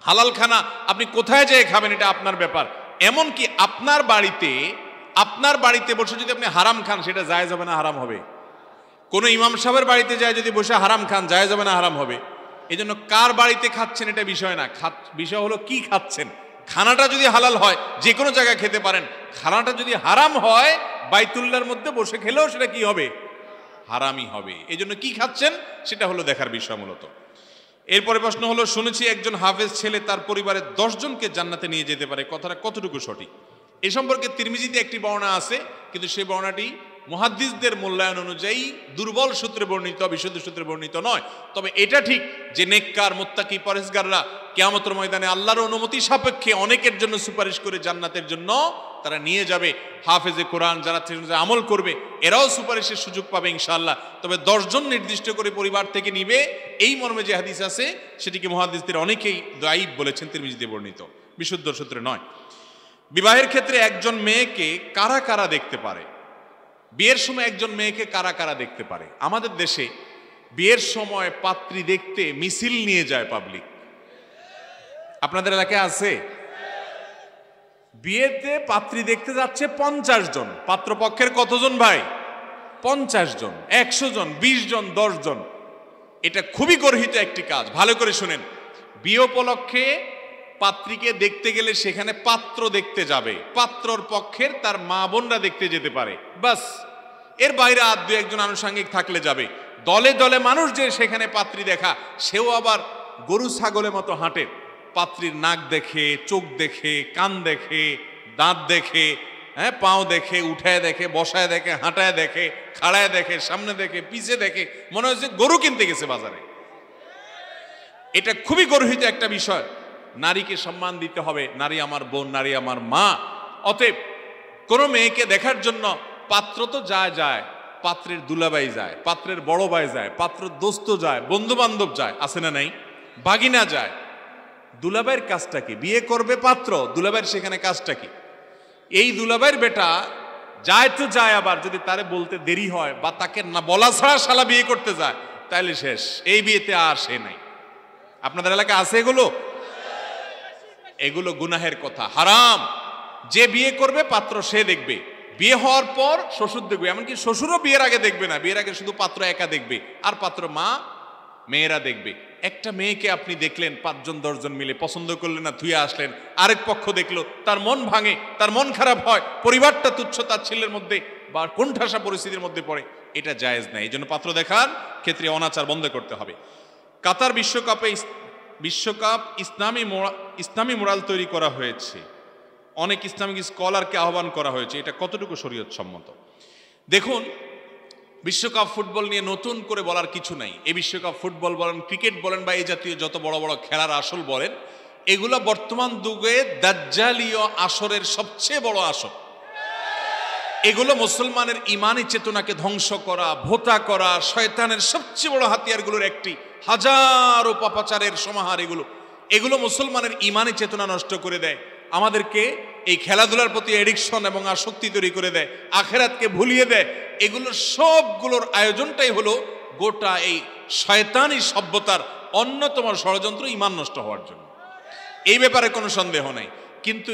হালাল খানা আপনি কোথায় যেয়ে খাবেন এটা আপনার ব্যাপার। এমনকি আপনার বাড়িতে বসে যদি আপনি হারাম খান সেটা জায়েজ হবে না হারাম হবে? কোন ইমাম সাহেবের বাড়িতে যায় যদি বসে হারাম খান জায়েজ হবে না হারাম হবে? এই জন্য কার বাড়িতে খাচ্ছেন এটা বিষয় না, বিষয় হলো কি খাচ্ছেন। খানাটা যদি হালাল হয় যে কোনো জায়গায় খেতে পারেন, খানাটা যদি হারাম হয় বাইতুল্লাহর মধ্যে বসে খেলেও সেটা কি হবে? হারামই হবে। এই জন্য কি খাচ্ছেন সেটা হলো দেখার বিষয় মূলত। এরপরে প্রশ্ন হলো, শুনেছি একজন হাফেজ ছেলে তার পরিবারের 10 জনকে জান্নাতে নিয়ে যেতে পারে, কথাটা কতটুকু সঠিক? এ সম্পর্কে তিরমিজিতে একটি বর্ণনা আছে, কিন্তু সেই বর্ণনাটি মুহাদ্দিসদের মূল্যায়ন অনুযায়ী দুর্বল সূত্রে বর্ণিত, বিশুদ্ধ সূত্রে বর্ণিত নয়। তবে এটা ঠিক যে নেককার মুত্তাকি পরেশগাররা কিয়ামতের ময়দানে আল্লাহর অনুমতি সাপেক্ষে অনেকের জন্য সুপারিশ করে জান্নাতের জন্য তারা নিয়ে যাবে। হাফেজে কোরআন যারা আমল করবে এরাও সুপারিশের সুযোগ পাবে ইনশাআল্লাহ। তবে 10 জন নির্দিষ্ট করে পরিবার থেকে নিবে এই মর্মে যে হাদিস আছে সেটিকে মুহাদ্দিসদের অনেকেই দায়ীফ বলেছেন, তিরমিজিতে বর্ণিত, বিশুদ্ধ সূত্রে নয়। বিবাহের ক্ষেত্রে একজন মেয়েকে কারা কারা দেখতে পারে? বিয়ের সময় একজন মেয়েকে কারা কারা দেখতে পারে? আমাদের দেশে বিয়ের সময় পাত্রী দেখতে মিছিল নিয়ে যায় পাবলিক। আপনাদের এলাকায় আছে? বিয়েতে পাত্রী দেখতে যাচ্ছে 50 জন। পাত্রপক্ষের কতজন ভাই? 50 জন, 100 জন, 20 জন, 10 জন। এটা খুবই গর্হিত একটি কাজ, ভালো করে শুনেন। বিয়ে উপলক্ষে পাত্রীকে দেখতে গেলে সেখানে পাত্র দেখতে যাবে, পাত্রর পক্ষের তার মা বোনরা দেখতে যেতে পারে, বাস। এর বাইরে আর দু একজন আনুষঙ্গিক থাকলে যাবে। দলে দলে মানুষ যে সেখানে পাত্রী দেখা, সেও আবার গরু ছাগলের মতো হাঁটে। পাত্রীর নাক দেখে, চোখ দেখে, কান দেখে, দাঁত দেখে, হ্যাঁ, পাও দেখে, উঠায় দেখে, বসায় দেখে, হাঁটায় দেখে, খাড়ায় দেখে, সামনে দেখে, পিছে দেখে, মনে হচ্ছে গরু কিনতে গেছে বাজারে। এটা খুবই গর্হিত একটা বিষয়। নারীকে সম্মান দিতে হবে, নারী আমার বোন, নারী আমার মা। অতএব কোনো মেয়েকে দেখার জন্য পাত্র তো যায়, পাত্রের দুলাভাই যায়, পাত্রের বড় ভাই যায়, পাত্রের দোস্ত যায়, বন্ধু বান্ধব যায়, আছে না নাই? ভাগিনা যায়। দুলাভাইয়ের কাজটা কি? বিয়ে করবে পাত্র, দুলাভাইয়ের সেখানে কাজটা কি? এই দুলাভাইয়ের বেটা যায় তো যায়, আবার যদি তারে বলতে দেরি হয় বা তাকে না বলা ছাড়া শালা বিয়ে করতে যায়, তাহলে শেষ, এই বিয়েতে আর সে নাই। আপনাদের এলাকায় আছে এগুলো? এগুলো গুনাহের কথা, হারাম। যে বিয়ে করবে পাত্র সে দেখবে, বিয়ে হওয়ার পর শ্বশুর দেখবে, এমনকি শ্বশুরও বিয়ের আগে দেখবে না, বিয়ের আগে শুধু পাত্র একা দেখবে, আর পাত্র মা মেয়েরা দেখবে। একটা মেয়েকে আপনি দেখলেন 5 জন 10 জন মিলে, পছন্দ করলেন না, ধুয়ে আসলেন, আরেক পক্ষ দেখলো, তার মন ভাঙে, তার মন খারাপ হয়, পরিবারটা তুচ্ছ তাচ্ছিল্যের মধ্যে বা কোণঠাসা পরিস্থিতির মধ্যে পড়ে, এটা জায়েজ নাই। এই জন্য পাত্র দেখার ক্ষেত্রে অনাচার বন্ধ করতে হবে। কাতার বিশ্বকাপ ইসলামী মোরাল তৈরি করা হয়েছে, অনেক ইসলামিক স্কলারকে আহ্বান করা হয়েছে, এটা কতটুকু শরীয়ত সম্মত? দেখুন, বিশ্বকাপ ফুটবল নিয়ে নতুন করে বলার কিছু নাই। এই বিশ্বকাপ ফুটবল বলেন, ক্রিকেট বলেন, বা এই জাতীয় যত বড় বড় খেলার আসল বলেন, এগুলো বর্তমান যুগে দাজ্জালীয় আসরের সবচেয়ে বড় আসর। এগুলো মুসলমানের ইমানি চেতনাকে ধ্বংস করা, ভোতা করা, শয়তানের সবচেয়ে বড় হাতিয়ারগুলোর একটি, হাজারো পাপাচারের সমাহার। এগুলো মুসলমানের ইমানি চেতনা নষ্ট করে দেয়, আমাদেরকে এই খেলাধুলার প্রতি এডিকশন এবং আসক্তি তৈরি করে দেয়, আখেরাতকে ভুলিয়ে দেয়। এগুলোর সবগুলোর আয়োজনটাই হলো গোটা এই শয়তানি সভ্যতার অন্যতম ষড়যন্ত্র, ইমান নষ্ট হওয়ার জন্য। এই ব্যাপারে কোনো সন্দেহ নাই। কিন্তু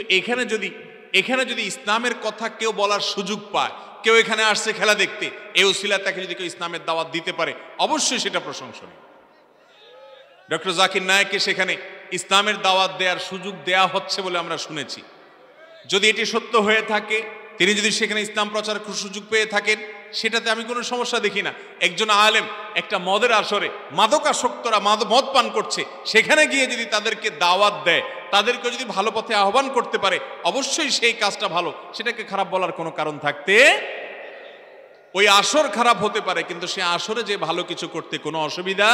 এখানে যদি ইসলামের কথা কেউ বলার সুযোগ পায়, কেউ এখানে আসছে খেলা দেখতে, এই উসিলা তাকে যদি কেউ ইসলামের দাওয়াত দিতে পারে, অবশ্যই সেটা প্রশংসনীয়। ডক্টর জাকির নায়েককে সেখানে ইসলামের দাওয়াত দেওয়ার সুযোগ দেয়া হচ্ছে বলে আমরা শুনেছি। যদি এটি সত্য হয়ে থাকে, তিনি যদি সেখানে ইসলাম প্রচার সুযোগ পেয়ে থাকেন, সেটাতে আমি কোনো সমস্যা দেখি না। একজন আলেম একটা মদের আসরে মাদকাসক্তরা মদ পান করছে, সেখানে গিয়ে যদি তাদেরকে দাওয়াত দেয়, তাদেরকে যদি ভালো পথে আহ্বান করতে পারে, অবশ্যই সেই কাজটা ভালো, সেটাকে খারাপ বলার কোনো কারণ থাকতে। ওই আসর খারাপ হতে পারে, কিন্তু সে আসরে যে ভালো কিছু করতে কোনো অসুবিধা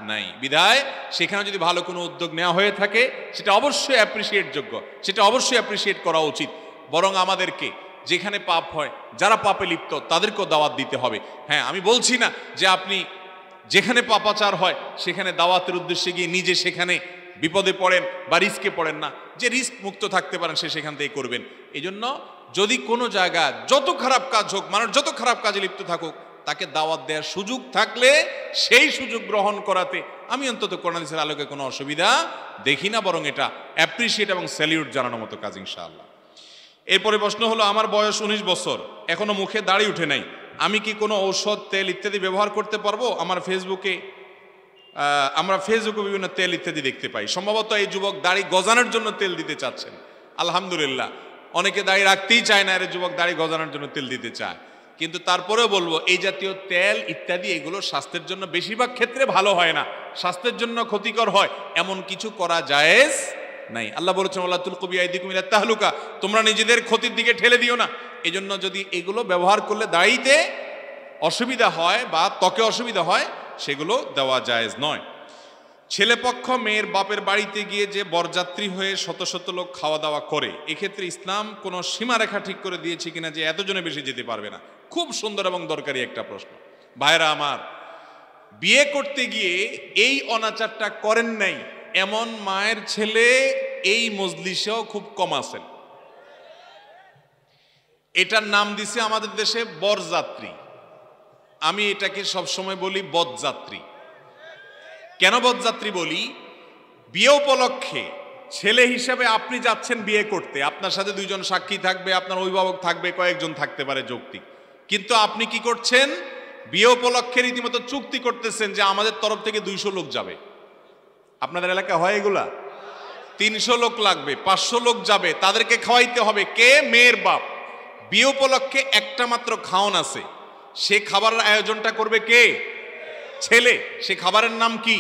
নাই। বিধায় সেখানে যদি ভালো কোনো উদ্যোগ নেওয়া হয়ে থাকে, সেটা অবশ্যই অ্যাপ্রিসিয়েট যোগ্য, সেটা অবশ্যই অ্যাপ্রিসিয়েট করা উচিত। বরং আমাদেরকে যেখানে পাপ হয়, যারা পাপে লিপ্ত, তাদেরকেও দাওয়াত দিতে হবে। হ্যাঁ, আমি বলছি না যে আপনি যেখানে পাপাচার হয় সেখানে দাওয়াতের উদ্দেশ্যে গিয়ে নিজে সেখানে বিপদে পড়েন বা রিস্কে পড়েন না। যে রিস্ক মুক্ত থাকতে পারেন সে সেখান থেকে করবেন। এই জন্য যদি কোনো জায়গা যত খারাপ কাজ হোক, মানুষ যত খারাপ কাজে লিপ্ত থাকুক, তাকে দাওয়াত দেওয়ার সুযোগ থাকলে সেই সুযোগ গ্রহণ করাতে আমি অন্তত কোরআন হাদিসের আলোকে কোনো অসুবিধা দেখি না, বরং এটা অ্যাপ্রিসিয়েট এবং স্যালিউট জানানোর মতো কাজ ইনশাআল্লাহ। এরপরে প্রশ্ন হলো, আমার বয়স 19 বছর, এখনো মুখে দাড়ি উঠে নাই, আমি কি কোনো ঔষধ, তেল ইত্যাদি ব্যবহার করতে পারবো? আমরা ফেসবুকে বিভিন্ন তেল ইত্যাদি দেখতে পাই, সম্ভবত এই যুবক দাড়ি গজানোর জন্য তেল দিতে চাচ্ছেন। আলহামদুলিল্লাহ, অনেকে দাড়ি রাখতেই চায় না, এর যুবক দাড়ি গজানোর জন্য তেল দিতে চায়। কিন্তু তারপরেও বলবো, এই জাতীয় তেল ইত্যাদি এগুলো স্বাস্থ্যের জন্য বেশিরভাগ ক্ষেত্রে ভালো হয় না, স্বাস্থ্যের জন্য ক্ষতিকর হয়, এমন কিছু করা জায়েজ নাই। আল্লাহ বলেছেন, ওয়ালা তুলকু বিআইদিকুম ইলা তাহলুকা, তোমরা নিজেদের ক্ষতির দিকে ঠেলে দিও না। এই জন্য যদি এগুলো ব্যবহার করলে দাড়িতে অসুবিধা হয় বা ত্বকে অসুবিধা হয়, সেগুলো দেওয়া জায়েজ নয়। ছেলেপক্ষ মেয়ের বাপের বাড়িতে গিয়ে যে বরযাত্রী হয়ে শত শত লোক খাওয়া দাওয়া করে, এক্ষেত্রে ইসলাম কোনো সীমারেখা ঠিক করে দিয়েছে কিনা যে এতজনে বেশি যেতে পারবে না? খুব সুন্দর এবং দরকারি একটা প্রশ্ন। ভাইরা আমার, বিয়ে করতে গিয়ে এই অনাচারটা করেন নাই এমন মায়ের ছেলে এই মজলিসেও খুব কম আছেন। এটার নাম দিছে আমাদের দেশে বরযাত্রী। আমি এটাকে সবসময় বলি বদযাত্রী। কেন বদযাত্রী বলি? বিয়ে উপলক্ষে ছেলে হিসেবে আপনি যাচ্ছেন বিয়ে করতে, আপনার সাথে 2 জন সাক্ষী থাকবে, আপনার অভিভাবক থাকবে, কয়েকজন থাকতে পারে যৌক্তিক, কিন্তু আপনি কি করছেন? বিয়ে উপলক্ষে রীতিমতো চুক্তি করতেছেন যে আমাদের তরফ থেকে 200 লোক যাবে। আপনাদের এলাকা হয় এগুলা? 300 লোক লাগবে, 500 লোক যাবে, তাদেরকে খাওয়াইতে হবে। কে? মেয়ের বাপ। বিয়ে উপলক্ষে একটা মাত্র খাওন আছে, সে খাবারের আয়োজনটা করবে কে? ছেলে। সে খাবারের নাম কি?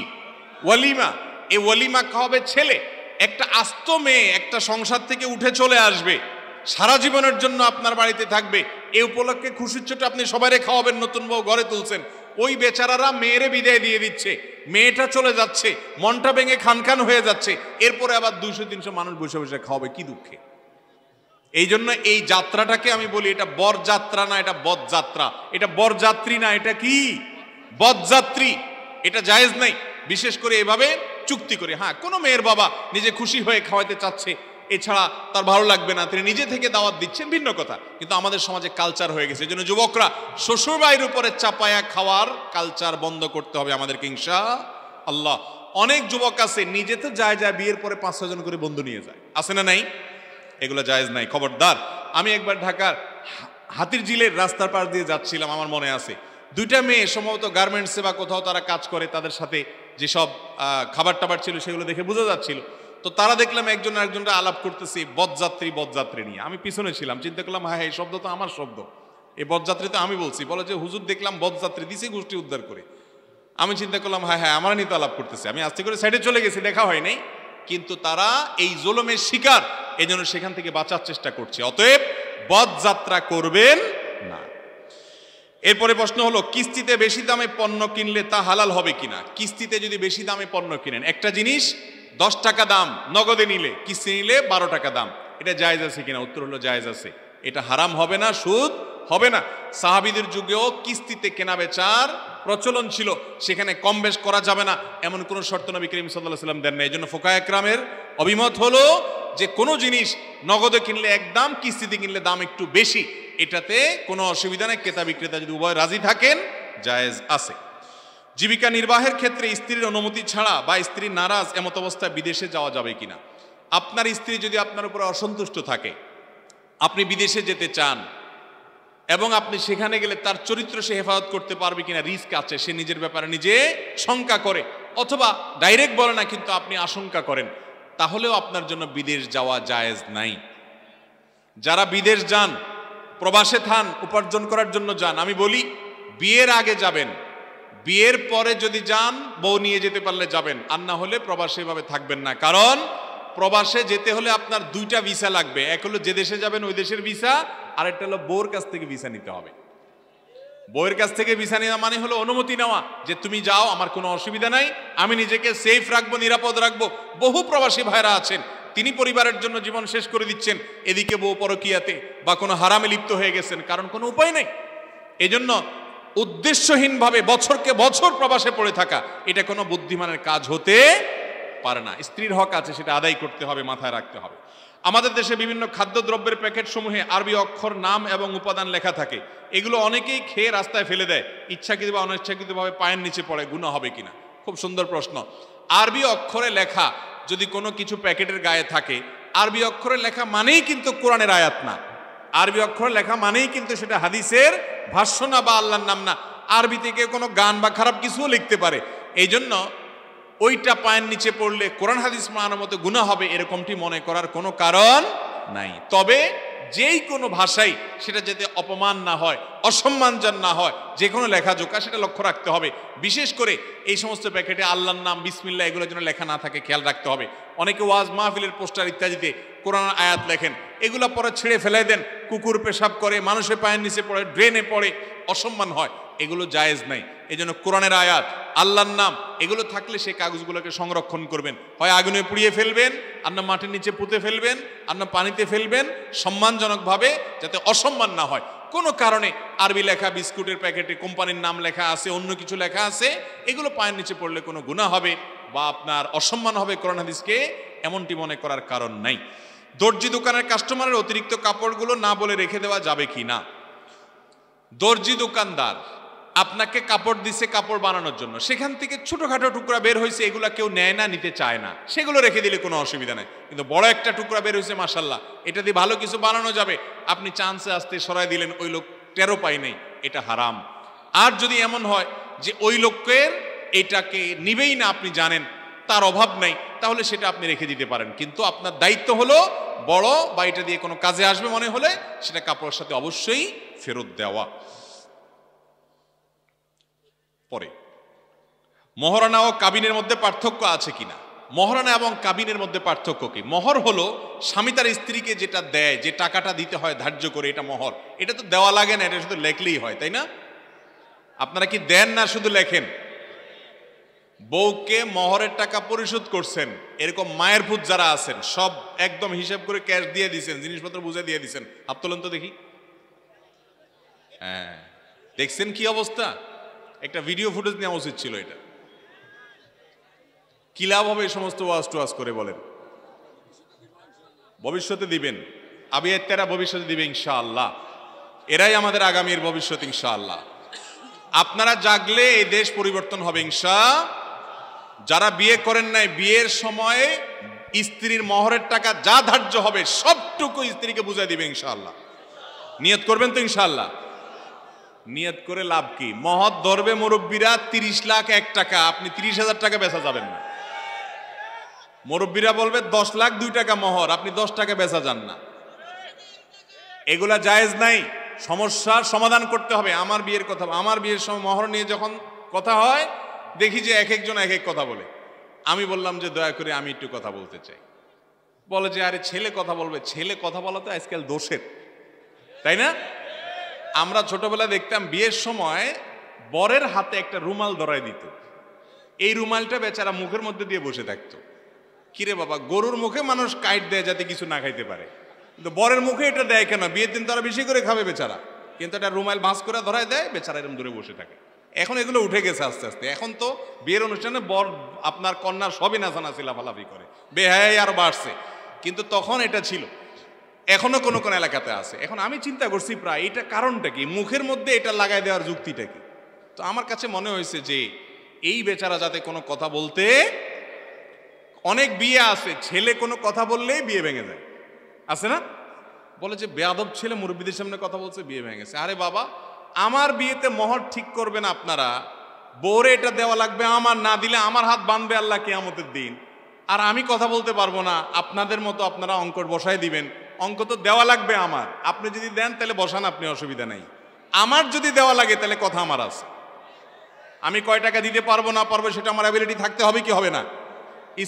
ওয়ালিমা। এই ওয়ালিমা খাওয়াবে ছেলে। একটা আস্ত মেয়ে একটা সংসার থেকে উঠে চলে আসবে, সারা জীবনের জন্য আপনার বাড়িতে থাকবে, এই উপলক্ষে খুশির ছোট আপনি সবাইরে খাওয়াবেন, নতুন বউ ঘরে তুলছেন, ওই বেচারারা মেয়েরে বিদায় দিয়ে দিচ্ছে, মেয়েটা চলে যাচ্ছে, মনটা ভেঙে খানখান হয়ে যাচ্ছে, এরপরে আবার 200-300 মানুষ বসে বসে খাওয়াবে, কি দুঃখে। এই জন্য এই যাত্রাটাকে আমি বলি এটা বরযাত্রা না, এটা বদযাত্রা। এটা বরযাত্রী না, এটা কি? বদযাত্রী। এটা জায়েজ নাই, বিশেষ করে এভাবে চুক্তি করে। হ্যাঁ, কোনো মেয়ের বাবা নিজে খুশি হয়ে খাওয়াইতে চাচ্ছে, এছাড়া তার ভালো লাগবে না, তিনি নিজে থেকে দাওয়াত দিচ্ছেন, ভিন্ন কথা। কিন্তু আমাদের সমাজে কালচার হয়ে গেছে, এই জন্য যুবকরা শ্বশুরবাড়ির উপরে চাপায়া খাওয়ার কালচার বন্ধ করতে হবে আমাদেরকে ইনশাআল্লাহ। অনেক যুবক আছে নিজে তো যায় বিয়ের পরে 5-6 জন করে বন্ধু নিয়ে যায়, আছে না নাই? এগুলো জায়েজ নাই, খবরদার। আমি একবার ঢাকার হাতিরঝিলের রাস্তার পাশ দিয়ে যাচ্ছিলাম, আমার মনে আছে, 2টা মেয়ে সম্ভবত গার্মেন্টসে বা কোথাও তারা কাজ করে, তাদের সাথে যেসব খাবার টাবার ছিল সেগুলো দেখে বোঝা যাচ্ছিল। তো তারা দেখলাম একজন আরেকজনটা আলাপ করতেছে বদযাত্রী নিয়ে। আমি পিছনে ছিলাম, চিন্তা করলাম হ্যাঁ এই শব্দ তো আমার শব্দ, এই বদযাত্রী তো আমি বলছি। বলে যে হুজুর দেখলাম বদযাত্রী দিছে গোষ্ঠী উদ্ধার করে। আমি চিন্তা করলাম হ্যাঁ আমার নিয়ে তো আলাপ করতেছে। আমি আস্তে করে সাইডে চলে গেছি, দেখা হয় নাই, কিন্তু তারা এই জুলুমের শিকার, এই জন্য সেখান থেকে বাঁচার চেষ্টা করছে। অতএব বদযাত্রা করবেন না। এরপরে প্রশ্ন হলো, কিস্তিতে বেশি দামে পণ্য কিনলে তা হালাল হবে কিনা? কিস্তিতে যদি বেশি দামে পণ্য কিনেন, একটা জিনিস 10 টাকা দাম নগদে নিলে, কিস্তি নিলে 12 টাকা দাম, এটা জায়েজ আছে কিনা? উত্তর হলো জায়েজ আছে। এটা হারাম হবে না, সুদ হবে না। সাহাবীদের যুগেও কিস্তিতে কেনা বেচার প্রচলন ছিল, সেখানে কম বেশ করা যাবে না এমন কোনো শর্ত নবী করিম সাল্লাল্লাহু আলাইহি ওয়াসাল্লাম দেন না। এই জন্য ফুকাহা একরামের অভিমত হলো যে কোনো জিনিস নগদে কিনলে এক দাম, কিস্তিতে কিনলে দাম একটু বেশি, এটাতে কোনো অসুবিধা নেই। ক্রেতা বিক্রেতা যদি উভয় রাজি থাকেন, জায়েজ আছে। জীবিকা নির্বাহের ক্ষেত্রে স্ত্রীর অনুমতি ছাড়া বা স্ত্রী নারাজ এমত অবস্থায় বিদেশে যাওয়া যাবে কিনা? আপনার স্ত্রী যদি আপনার উপরে অসন্তুষ্ট থাকে, আপনি বিদেশে যেতে চান এবং আপনি সেখানে গেলে তার চরিত্র সে হেফাজত করতে পারবে কিনা রিস্ক আছে, সে নিজের ব্যাপারে নিজে শঙ্কা করে, অথবা ডাইরেক্ট বলে না কিন্তু আপনি আশঙ্কা করেন, তাহলেও আপনার জন্য বিদেশ যাওয়া জায়েজ নাই। যারা বিদেশ যান, প্রবাসে থান, উপার্জন করার জন্য যান, আমি বলি বিয়ের আগে যাবেন, বিয়ের পরে যদি যান বউ নিয়ে যেতে পারলে যাবেন, আর না হলে প্রবাসে এভাবে থাকবেন না। কারণ প্রবাসে যেতে হলে আপনার 2টা ভিসা লাগবে, এক হলো যে দেশে যাবেন ওই দেশের ভিসা, আর একটা হলো বউর কাছ থেকে ভিসা নিতে হবে। বউয়ের কাছ থেকে ভিসা নেওয়া মানে হলো অনুমতি নেওয়া যে তুমি যাও, আমার কোনো অসুবিধা নাই, আমি নিজেকে সেফ রাখবো, নিরাপদ রাখবো। বহু প্রবাসী ভাইরা আছেন, তিনি পরিবারের জন্য জীবন শেষ করে দিচ্ছেন, এদিকে বউ পরকীয়াতে বা কোনো হারামে লিপ্ত হয়ে গেছেন, কারণ কোনো উপায় নেই। এজন্য উদ্দেশ্যহীনভাবে বছরকে বছর প্রবাসে পড়ে থাকা, এটা কোনো বুদ্ধিমানের কাজ হতে পারে না। স্ত্রীর হক আছে, সেটা আদায় করতে হবে, মাথায় রাখতে হবে। আমাদের দেশে বিভিন্ন খাদ্যদ্রব্যের প্যাকেট সমূহে আরবি অক্ষর, নাম এবং উপাদান লেখা থাকে। এগুলো অনেকেই খেয়ে রাস্তায় ফেলে দেয়, ইচ্ছাকৃত বা অনিচ্ছাকৃতভাবে পায়ের নিচে পড়ে, গুনাহ হবে কিনা? খুব সুন্দর প্রশ্ন। আরবি অক্ষরে লেখা যদি কোনো কিছু প্যাকেটের গায়ে থাকে, আরবি অক্ষরে লেখা মানেই কিন্তু কোরআনের আয়াত না। আরবি অক্ষরে লেখা মানেই কিন্তু সেটা হাদিসের ভাষ্য না বা আল্লাহর নাম না। আরবি থেকে কোনো গান বা খারাপ কিছুও লিখতে পারে। এই জন্য ওইটা পায়ের নিচে পড়লে কোরআন হাদিস মানার মতো গুনাহ হবে এরকমটি মনে করার কোনো কারণ নাই। তবে যেই কোনো ভাষাই সেটা যাতে অপমান না হয়, অসম্মানজন না হয়, যে কোনো লেখাজোকা সেটা লক্ষ্য রাখতে হবে। বিশেষ করে এই সমস্ত প্যাকেটে আল্লাহর নাম, বিসমিল্লাহ এগুলো যেন লেখা না থাকে খেয়াল রাখতে হবে। অনেকে ওয়াজ মাহফিলের পোস্টার ইত্যাদিতে কোরআন আয়াত লেখেন, এগুলো পরে ছেড়ে ফেলে দেন, কুকুর পেশাব করে, মানুষের পায়ের নিচে পড়ে, ড্রেনে পড়ে, অসম্মান হয়, এগুলো জায়েজ নাই। এই জন্য কোরআনের আয়াত, আল্লাহর নাম এগুলো থাকলে সেই কাগজগুলোকে সংরক্ষণ করবেন। হয় আগুনে পুড়িয়ে ফেলবেন, আর না মাটির নিচে পুঁতে ফেলবেন, আর না পানিতে ফেলবেন, সম্মানজনকভাবে, যাতে অসম্মান না হয়। কোনো কারণে আরবি লেখা বিস্কুটের প্যাকেটে কোম্পানির নাম লেখা আছে, অন্য কিছু লেখা আছে, এগুলো পায়ের নিচে পড়লে কোনো গুনাহ হবে বা আপনার অসম্মান হবে কোরআন হাদিসকে, এমনটি মনে করার কারণ নাই। দর্জি দোকানের কাস্টমারের অতিরিক্ত কাপড়গুলো না বলে রেখে দেওয়া যাবে কি না? দর্জি দোকানদার আপনাকে কাপড় দিছে কাপড় বানানোর জন্য, সেখান থেকে ছোটখাটো টুকরা বের হয়েছে, এগুলা কেউ নেয় না, নিতে চায় না, সেগুলো রেখে দিলে কোনো অসুবিধা নেই। কিন্তু বড় একটা টুকরা বের হয়েছে, মাশাল্লাহ, এটা দিয়ে ভালো কিছু বানানো যাবে, আপনি চান্সে আসতে সরাই দিলেন, ওই লোক টেরও পায় নাই, এটা হারাম। আর যদি এমন হয় যে ওই লোকের এটাকে নিবেই না, আপনি জানেন তার অভাব নাই, তাহলে সেটা আপনি রেখে দিতে পারেন। কিন্তু আপনার দায়িত্ব হলো বড় বা এটা দিয়ে কোনো কাজে আসবে মনে হলে সেটা কাপড়ের সাথে অবশ্যই ফেরত দেওয়া। পরে মহারণা ও কাবিনের মধ্যে পার্থক্য আছে কিনা? মহারণা এবং কাবিনের মধ্যে পার্থক্য কি? মহর হলো স্বামী তার স্ত্রীকে যেটা দেয়, যে টাকাটা দিতে হয় ধার্য করে, এটা মহর। এটা তো দেওয়া লাগে না, এটা শুধু লেখলেই হয়, তাই না? আপনারা কি দেন না শুধু লেখেন? বউকে মহরের টাকা পরিশোধ করছেন, এরকম মায়ের ভূত যারা আছেন সব একদম হিসাব করে ক্যাশ দিয়ে দিচ্ছেন, জিনিসপত্র বুঝে দিয়ে দিচ্ছেন, হাত তোলেন তো দেখি। হ্যাঁ, দেখছেন কি অবস্থা? একটা ভিডিও ফুটেজ নেওয়া উচিত ছিল। এটা কি লাভ হবে এই সমস্ত ওয়াজ টোয়াজ করে? বলেন, ভবিষ্যতে দিবেন, আবিয়াতেরা ভবিষ্যতে দিবে ইনশাআল্লাহ, এরাই আমাদের আগামীর ভবিষ্যৎ ইনশাআল্লাহ। আপনারা জাগলে এই দেশ পরিবর্তন হবে ইনশাআল্লাহ। যারা বিয়ে করেন নাই, বিয়ের সময়ে স্ত্রীর মহরের টাকা যা ধার্য হবে সবটুকু স্ত্রীকে বুঝাই দিবে ইনশাআল্লাহ। নিয়ত করবেন তো ইনশাআল্লাহ? নিয়ত করে লাভ কি? মহর ধরবে মুরব্বীরা 30 লাখ 1 টাকা, আপনি 30,000 টাকা বেচা যাবেন না। মুরব্বীরা বলবে 10 লাখ 2 টাকা মহর, আপনি 10 টাকা বেচা যান না। এগুলা জায়েজ নাই, সমস্যার সমাধান করতে হবে। আমার বিয়ের কথা, আমার বিয়ের সময় মহর নিয়ে যখন কথা হয়, দেখি যে এক একজন এক এক কথা বলে। আমি বললাম যে দয়া করে আমি একটু কথা বলতে চাই। বলে যে আরে ছেলে কথা বলবে। ছেলে কথা বলা তো আজকাল দোষের, তাই না? আমরা ছোটবেলা দেখতাম বিয়ের সময় বরের হাতে একটা রুমাল ধরাই দিত, এই রুমালটা বেচারা মুখের মধ্যে দিয়ে বসে থাকতো। কিরে বাবা, গরুর মুখে মানুষ কাইট দেয় যাতে কিছু না খাইতে পারে, কিন্তু বরের মুখে এটা দেয় কেন? বিয়ের দিন তারা বেশি করে খাবে বেচারা, কিন্তু এটা রুমাল ভাঁজ করে ধরাই দেয়, বেচারা এরকম দূরে বসে থাকে। এখন এগুলো উঠে গেছে আস্তে আস্তে। এখন তো বিয়ের অনুষ্ঠানে বর আপনার কন্যার সবই নাচানাচি লাফালাফি করে, বেহায়াই আরো বাড়ছে, কিন্তু তখন এটা ছিল। এখনো কোন কোন এলাকাতে আছে। এখন আমি চিন্তা করছি প্রায় এটা কারণটা কি, মুখের মধ্যে এটা লাগাই দেওয়ার যুক্তিটা কি? তো আমার কাছে মনে হয়েছে যে এই বেচারা যাতে কোনো কথা বলতে, অনেক বিয়ে আছে ছেলে কোনো কথা বললেই বিয়ে ভেঙে যায়, আছে না? বলে যে বেয়াদব ছেলে মুরব্বীদের সামনে কথা বলছে, বিয়ে ভেঙে গেছে। আরে বাবা, আমার বিয়েতে মহর ঠিক করবেন আপনারা, বউরে এটা দেওয়া লাগবে আমার, না দিলে আমার হাত বাঁধবে আল্লাহ কিয়ামতের দিন, আর আমি কথা বলতে পারবো না। আপনাদের মতো আপনারা অঙ্ক বসাই দিবেন, অঙ্ক তো দেওয়া লাগবে আমার। আপনি যদি দেন তাহলে বসান, আপনি, অসুবিধা নেই। আমার যদি দেওয়া লাগে তাহলে কথা আমার আছে। আমি কয় টাকা দিতে পারবো না পারবো সেটা আমার অ্যাবিলিটি থাকতে হবে কি হবে না?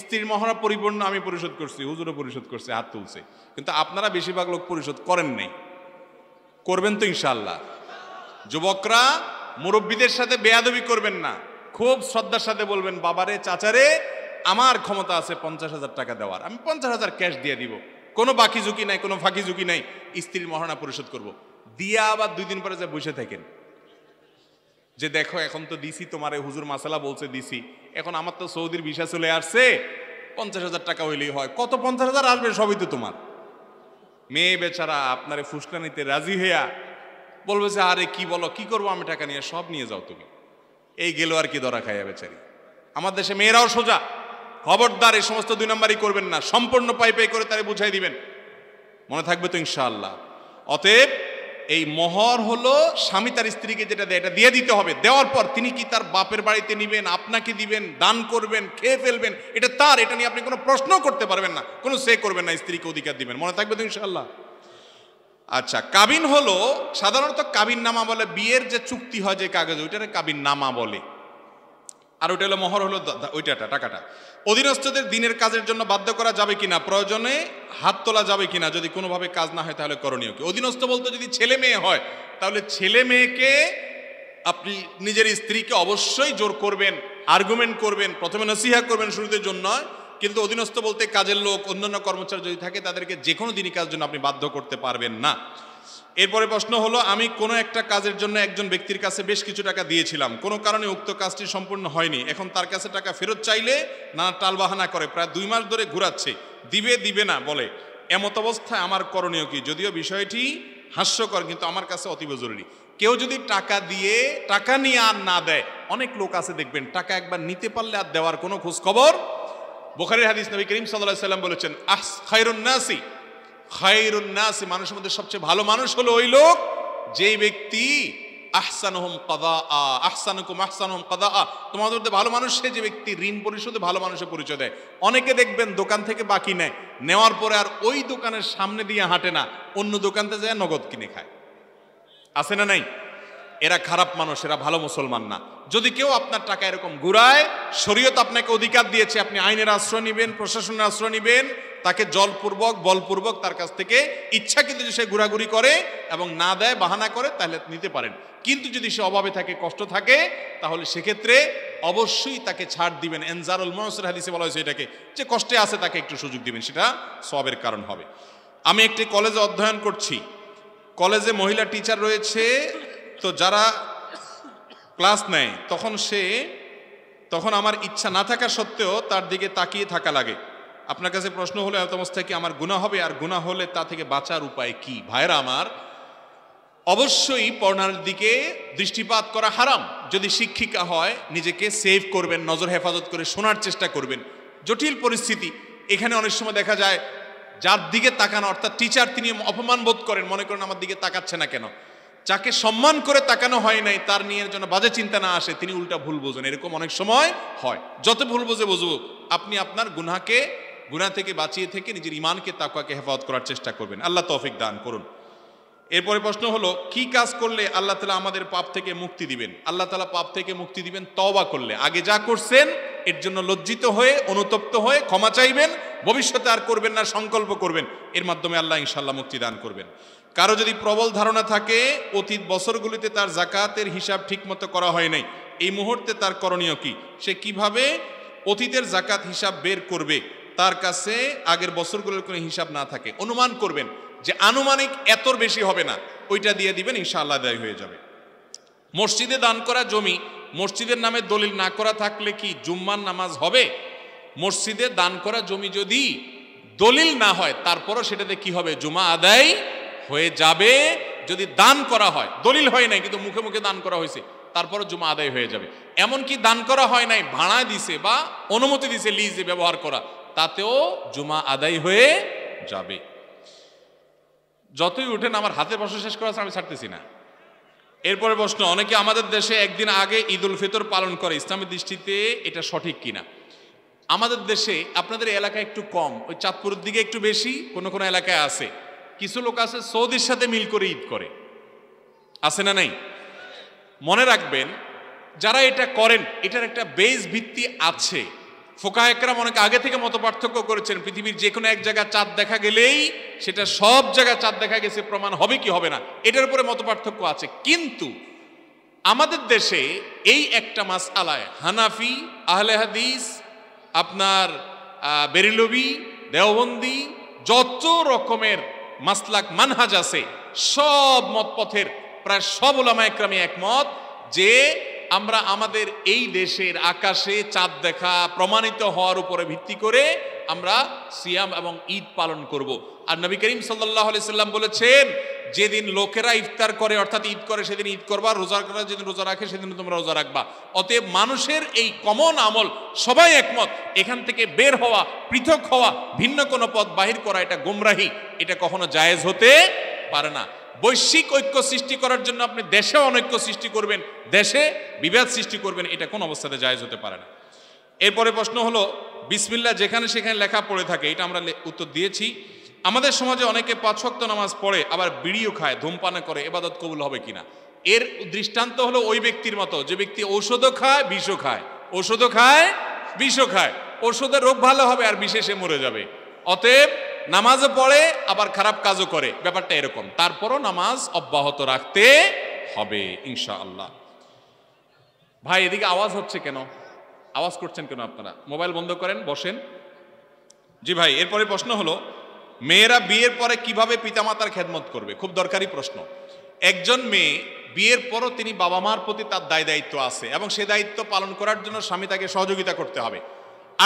স্ত্রীর মহরা পরিপূর্ণ আমি পরিশোধ করছি, হুজুরও পরিশোধ করছে, হাত তুলছে, কিন্তু আপনারা বেশিরভাগ লোক পরিশোধ করেন নাই। করবেন তো ইনশাআল্লাহ। যুবকরা মুরব্বীদের সাথে বেয়াদবি করবেন না, খুব শ্রদ্ধার সাথে বলবেন, বাবারে চাচারে আমার ক্ষমতা আছে 50,000 টাকা দেওয়ার, আমি 50,000 ক্যাশ দিয়ে দিব, কোনো বাকি ঝুঁকি নাই, কোনো ফাঁকি ঝুঁকি নাই, স্ত্রীর মহারণা পরিশোধ করব। দিয়া আবার 2 দিন পরে যে বসে থাকেন যে দেখো এখন তো দিছি, তোমারে হুজুর মাসালা বলছে দিছি, এখন আমার তো সৌদির ভিসা চলে আসছে, 50,000 টাকা হইলেই হয়। কত 50,000 আসবে? সবই তো তোমার। মেয়ে বেচারা আপনারে ফুসলানিতে রাজি হইয়া বলবে যে আরে কি বলো, কি করবো আমি টাকা নিয়ে, সব নিয়ে যাও তুমি, এই গেল আর কি ধরা খাইয়া বেচারি। আমার দেশে মেয়েরাও সোজা, খবরদার এই সমস্ত 2 নম্বরই করবেন না, সম্পূর্ণ পাই পাই করে তারে বুঝাই দিবেন, মনে থাকবে তো ইনশাআল্লাহ। অতএব এই মোহর হলো স্বামী তার স্ত্রীকে যেটা দেয় এটা দিয়ে দিতে হবে। দেওয়ার পর তিনি কি তার বাপের বাড়িতে নিবেন, আপনাকে দিবেন, দান করবেন, খেয়ে ফেলবেন, এটা তার, এটা নিয়ে আপনি কোনো প্রশ্ন করতে পারবেন না, কোনো সে করবেন না, স্ত্রীকে অধিকার দিবেন, মনে থাকবে তো ইনশাআল্লাহ। আচ্ছা, কাবিন হলো সাধারণত কাবিন নামা বলে, বিয়ের যে চুক্তি হয় যে কাগজ ওইটারে কাবিন নামা বলে, আর ওইটা হলো মোহর হলো ওইটা টাকাটা। অধীনস্থদের দিনের কাজের জন্য বাধ্য করা যাবে কিনা, প্রয়োজনে হাত তোলা যাবে কিনা, যদি কোনোভাবে কাজ না হয় তাহলে করণীয় কি। অধীনস্থ বলতে যদি ছেলে মেয়ে হয় তাহলে ছেলে মেয়েকে আপনি নিজের স্ত্রীকে অবশ্যই জোর করবেন, আর্গুমেন্ট করবেন, প্রথমে নসিহা করবেন শুরুতে জন্য, কিন্তু অধীনস্থ বলতে কাজের লোক অন্যান্য কর্মচারী যদি থাকে তাদেরকে যে কোনো দিনই কাজের জন্য আপনি বাধ্য করতে পারবেন না। এরপরে প্রশ্ন হলো, আমি কোনো একটা কাজের জন্য একজন ব্যক্তির কাছে বেশ কিছু টাকা দিয়েছিলাম, কোনো কারণে উক্ত কাজটি সম্পূর্ণ হয়নি, এখন তার কাছে টাকা ফেরত চাইলে না টালবাহানা করে, প্রায় 2 মাস ধরে ঘুরাচ্ছে, দিবে না বলে, এমত অবস্থায় আমার করণীয় কি। যদিও বিষয়টি হাস্যকর কিন্তু আমার কাছে অতীব জরুরি। কেউ যদি টাকা দিয়ে টাকা নিয়ে আর না দেয়, অনেক লোক আছে দেখবেন টাকা একবার নিতে পারলে আর দেওয়ার কোনো খোঁজ খবর। বুখারীর হাদিস, নবী করিম সাল্লাল্লাহু আলাইহি ওয়াসাল্লাম বলেছেন, খায়রুন নাসি, মানুষের মধ্যে সবচেয়ে ভালো মানুষ হলো ওই লোক যেই ব্যক্তি আহসানুকুম আহসানুহুম কাদাআ, তোমাদের মধ্যে ভালো মানুষ সে যে ব্যক্তি ঋণ পরিশোধে ভালো মানুষের পরিচয় দেয়। অনেকে দেখবেন দোকান থেকে বাকি নেয়, নেওয়ার পরে আর ওই দোকানের সামনে দিয়ে হাঁটে না, অন্য দোকানতে যায় নগদ কিনে খায়, আছে না নাই? এরা খারাপ মানুষ, এরা ভালো মুসলমান না। যদি কেউ আপনার টাকা এরকম ঘুরায়, শরীয়ত আপনাকে অধিকার দিয়েছে, আপনি আইনের আশ্রয় নেবেন, প্রশাসনের আশ্রয় নেবেন, তাকে জলপূর্বক বলপূর্বক তার কাছ থেকে ইচ্ছা কিন্তু সে ঘোরাঘুরি করে এবং না দেয়, বাহানা করে, তাহলে নিতে পারেন। কিন্তু যদি সে অভাবে থাকে, কষ্ট থাকে, তাহলে সেক্ষেত্রে অবশ্যই তাকে ছাড় দিবেন। এনজারুল মুসির হাদিসে বলা হয়েছে এটাকে, যে কষ্টে আছে তাকে একটু সুযোগ দিবেন, সেটা সওয়াবের কারণ হবে। আমি একটি কলেজে অধ্যয়ন করছি, কলেজে মহিলা টিচার রয়েছে, তো যারা ক্লাস নেয় তখন আমার ইচ্ছা না থাকা সত্ত্বেও তার দিকে তাকিয়ে থাকা লাগে। আপনার কাছে প্রশ্ন হলো, এত অবস্থায় কি আমার গুনাহ হবে, আর গুনাহ হলে তা থেকে বাঁচার উপায় কি? ভাইরা আমার, অবশ্যই পড়ার দিকে দৃষ্টিপাত করা হারাম। যদি শিক্ষিকা হয় নিজেকে সেভ করবেন, নজর হেফাজত করে শোনার চেষ্টা করবেন। জটিল পরিস্থিতি, এখানে অনেক সময় দেখা যায় যার দিকে তাকানো অর্থাৎ টিচার, তিনি অপমান বোধ করেন, মনে করেন আমার দিকে তাকাচ্ছে না কেন। যাকে সম্মান করে তাকানো হয় নাই তার নিয়ে যেন বাজে চিন্তা না আসে, তিনি উল্টা ভুল বোঝেন, এরকম অনেক সময় হয়। যত ভুল বুঝুক, আপনি আপনার গুনাহ থেকে বাঁচিয়ে থেকে নিজের ঈমানকে, তাকওয়াকে হেফাজত করার চেষ্টা করবেন। আল্লাহ তৌফিক দান করুন। এরপরে প্রশ্ন হলো, কি কাজ করলে আল্লাহ তাআলা আমাদের পাপ থেকে মুক্তি দিবেন? আল্লাহ তাআলা পাপ থেকে মুক্তি দিবেন তওবা করলে। আগে যা করছেন এর জন্য লজ্জিত হয়ে, অনুতপ্ত হয়ে ক্ষমা চাইবেন, ভবিষ্যতে আর করবেন না সংকল্প করবেন, এর মাধ্যমে আল্লাহ ইনশাআল্লাহ মুক্তি দান করবেন। কারো যদি প্রবল ধারণা থাকে অতীত বছরগুলিতে তার যাকাতের হিসাব ঠিকমতো করা হয় নাই, এই মুহূর্তে তার করণীয় কি? সে কিভাবে অতীতের যাকাত হিসাব বের করবে? তার কাছে আগের বছরগুলোর কোনো হিসাব না থাকে, অনুমান করবেন যে আনুমানিক এতর বেশি হবে না, ওইটা দিয়ে দিবেন, ইনশাআল্লাহ আদায় হয়ে যাবে। মসজিদে দান করা জমি মসজিদের নামে দলিল না করা থাকলে কি জুম্মার নামাজ হবে? মসজিদে দান করা জমি যদি দলিল না হয় তারপরও সেটাতে কি হবে? জুমা আদায় হয়ে যাবে। যদি দান করা হয়, দলিল হয় নাই কিন্তু মুখে মুখে দান করা হয়েছে, তারপরও জুমা আদায় হয়ে যাবে। এমনকি দান করা হয় নাই, ভাড়া দিছে বা অনুমতি দিছে লিজে ব্যবহার করা, তাতেও জুমা আদায় হয়ে যাবে। যতই উঠেন, আমার হাতের প্রশ্ন শেষ করা আছে, আমি ছাড়তেছি না। এরপরে প্রশ্ন, অনেকে আমাদের দেশে একদিন আগে ঈদ উল ফিতর পালন করে, ইসলামের দৃষ্টিতে এটা সঠিক কিনা? আমাদের দেশে, আপনাদের এলাকায় একটু কম, ওই চাঁদপুরের দিকে একটু বেশি, কোন কোন এলাকায় আছে। কিছু লোক আছে সৌদির সাথে মিল করে ঈদ করে, আছে না নাই? মনে রাখবেন, যারা এটা করেন এটার একটা বেস ভিত্তি আছে। ফোকাহ একরাম অনেক আগে থেকে মত পার্থক্য করেছেন, পৃথিবীর যে কোনো এক জায়গায় চাঁদ দেখা গেলেই সেটা সব জায়গায় চাঁদ দেখা গেছে প্রমাণ হবে কি হবে না, এটার উপরে মত পার্থক্য আছে। কিন্তু আমাদের দেশে এই একটা মাসআলায় হানাফি, আহলে হাদিস, আপনার বেরেলভি, দেওবন্দি, যত রকমের মাসলাক মানহাজ আছে, সব মতপথের প্রায় সব উলামা একরামই একমত যে আমরা আমাদের এই দেশের আকাশে চাঁদ দেখা প্রমাণিত হওয়ার উপরে ভিত্তি করে আমরা সিয়াম এবং ঈদ পালন করব। আর নবী করিম সাল্লাল্লাহু আলাইহি সাল্লাম বলেছেন, যেদিন লোকেরা ইফতার করে অর্থাৎ ঈদ করে সেদিন ঈদ করবা, রোজা করা যেদিন রোজা রাখে সেদিন তোমরা রোজা রাখবা। অতএব মানুষের এই কমন আমল, সবাই একমত, এখান থেকে বের হওয়া, পৃথক হওয়া, ভিন্ন কোনো পথ বাহির করা এটা গোমরাহি, এটা কখনো জায়েজ হতে পারে না। বৈশ্বিক ঐক্য সৃষ্টি করার জন্য আপনি দেশে অনৈক্য সৃষ্টি করবেন, দেশে বিভেদ সৃষ্টি করবেন, এটা কোন অবস্থাতে জায়েজ হতে পারে না। এরপরে প্রশ্ন হলো, বিসমিল্লাহ যেখানে সেখানে লেখা পড়ে থাকে, এটা আমরা উত্তর দিয়েছি। আমাদের সমাজে অনেকে ৫ ওয়াক্ত নামাজ পড়ে আবার বিড়িও খায়, ধূমপান করে, ইবাদত কবুল হবে কিনা? এর দৃষ্টান্ত হলো ওই ব্যক্তির মতো যে ব্যক্তি ঔষধও খায় বিষও খায়, ঔষধও খায় বিষও খায়, ঔষধের রোগ ভালো হবে আর বিশেষে মরে যাবে। অতএব নামাজও পড়ে আবার খারাপ কাজও করে, ব্যাপারটা এরকম, তারপরও নামাজ অব্যাহত রাখতে হবে ইনশাআল্লাহ। ভাই এদিকে আওয়াজ হচ্ছে কেন? আওয়াজ করছেন কেন আপনারা? মোবাইল বন্ধ করেন, বসেন। জি ভাই, এরপরে প্রশ্ন হলো, মেয়েরা বিয়ের পরে কিভাবে পিতামাতার খেদমত করবে? খুব দরকারি প্রশ্ন। একজন মেয়ে বিয়ের পরও তিনি বাবা মার প্রতি তার দায় দায়িত্ব আছে এবং সে দায়িত্ব পালন করার জন্য স্বামী তাকে সহযোগিতা করতে হবে।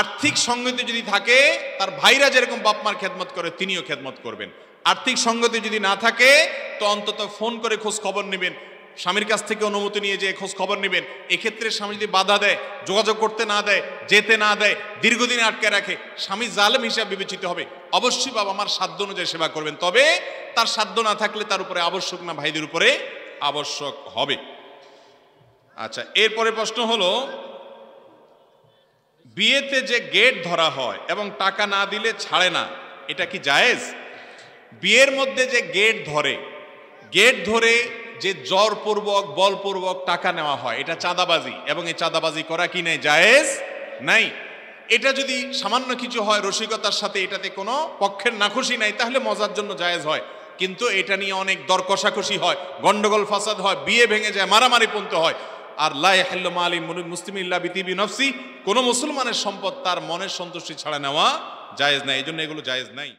আর্থিক সঙ্গতি যদি থাকে, তার ভাইরা যেরকম বাপ মার খেদমত করে তিনিও খেদমত করবেন। আর্থিক সঙ্গতি যদি না থাকে তো অন্তত ফোন করে খোঁজ খবর নেবেন, স্বামীর কাছ থেকে অনুমতি নিয়ে যে খোঁজ খবর নেবেন। এক্ষেত্রে স্বামী যদি বাধা দেয়, যোগাযোগ করতে না দেয়, যেতে না দেয়, দীর্ঘদিন আটকে রাখে, স্বামী জালেম হিসাবে বিবেচিত হবে। অবশ্যই বাবা মার সাধ্য অনুযায়ী সেবা করবেন, তবে তার সাধ্য না থাকলে তার উপরে আবশ্যক না, ভাইদের উপরে আবশ্যক হবে। আচ্ছা, এরপরে প্রশ্ন হলো, বিয়েতে যে গেট ধরা হয় এবং টাকা না দিলে ছাড়ে না, এটা কি জায়েজ? বিয়ের মধ্যে যে গেট ধরে যে জোরপূর্বক বলপূর্বক টাকা নেওয়া হয়, এটা চাঁদাবাজি, এবং এই চাঁদাবাজি করা কি নেই? জায়েজ নাই। এটা যদি সামান্য কিছু হয় রসিকতার সাথে, এটাতে কোনো পক্ষের নাখুশি নাই, তাহলে মজার জন্য জায়েজ হয়। কিন্তু এটা নিয়ে অনেক দর কষাকষি হয়, গন্ডগোল ফাসাদ হয়, বিয়ে ভেঙে যায়, মারামারি পর্যন্ত হয়। আর লা ইয়াহিল্লু মালি মুসলিমিন ইল্লা বিতিবি নফসি, কোন মুসলমানের সম্পদ তার মনের সন্তুষ্টি ছাড়া নেওয়া জায়েজ নাই, এই জন্য এগুলো জায়েজ নাই।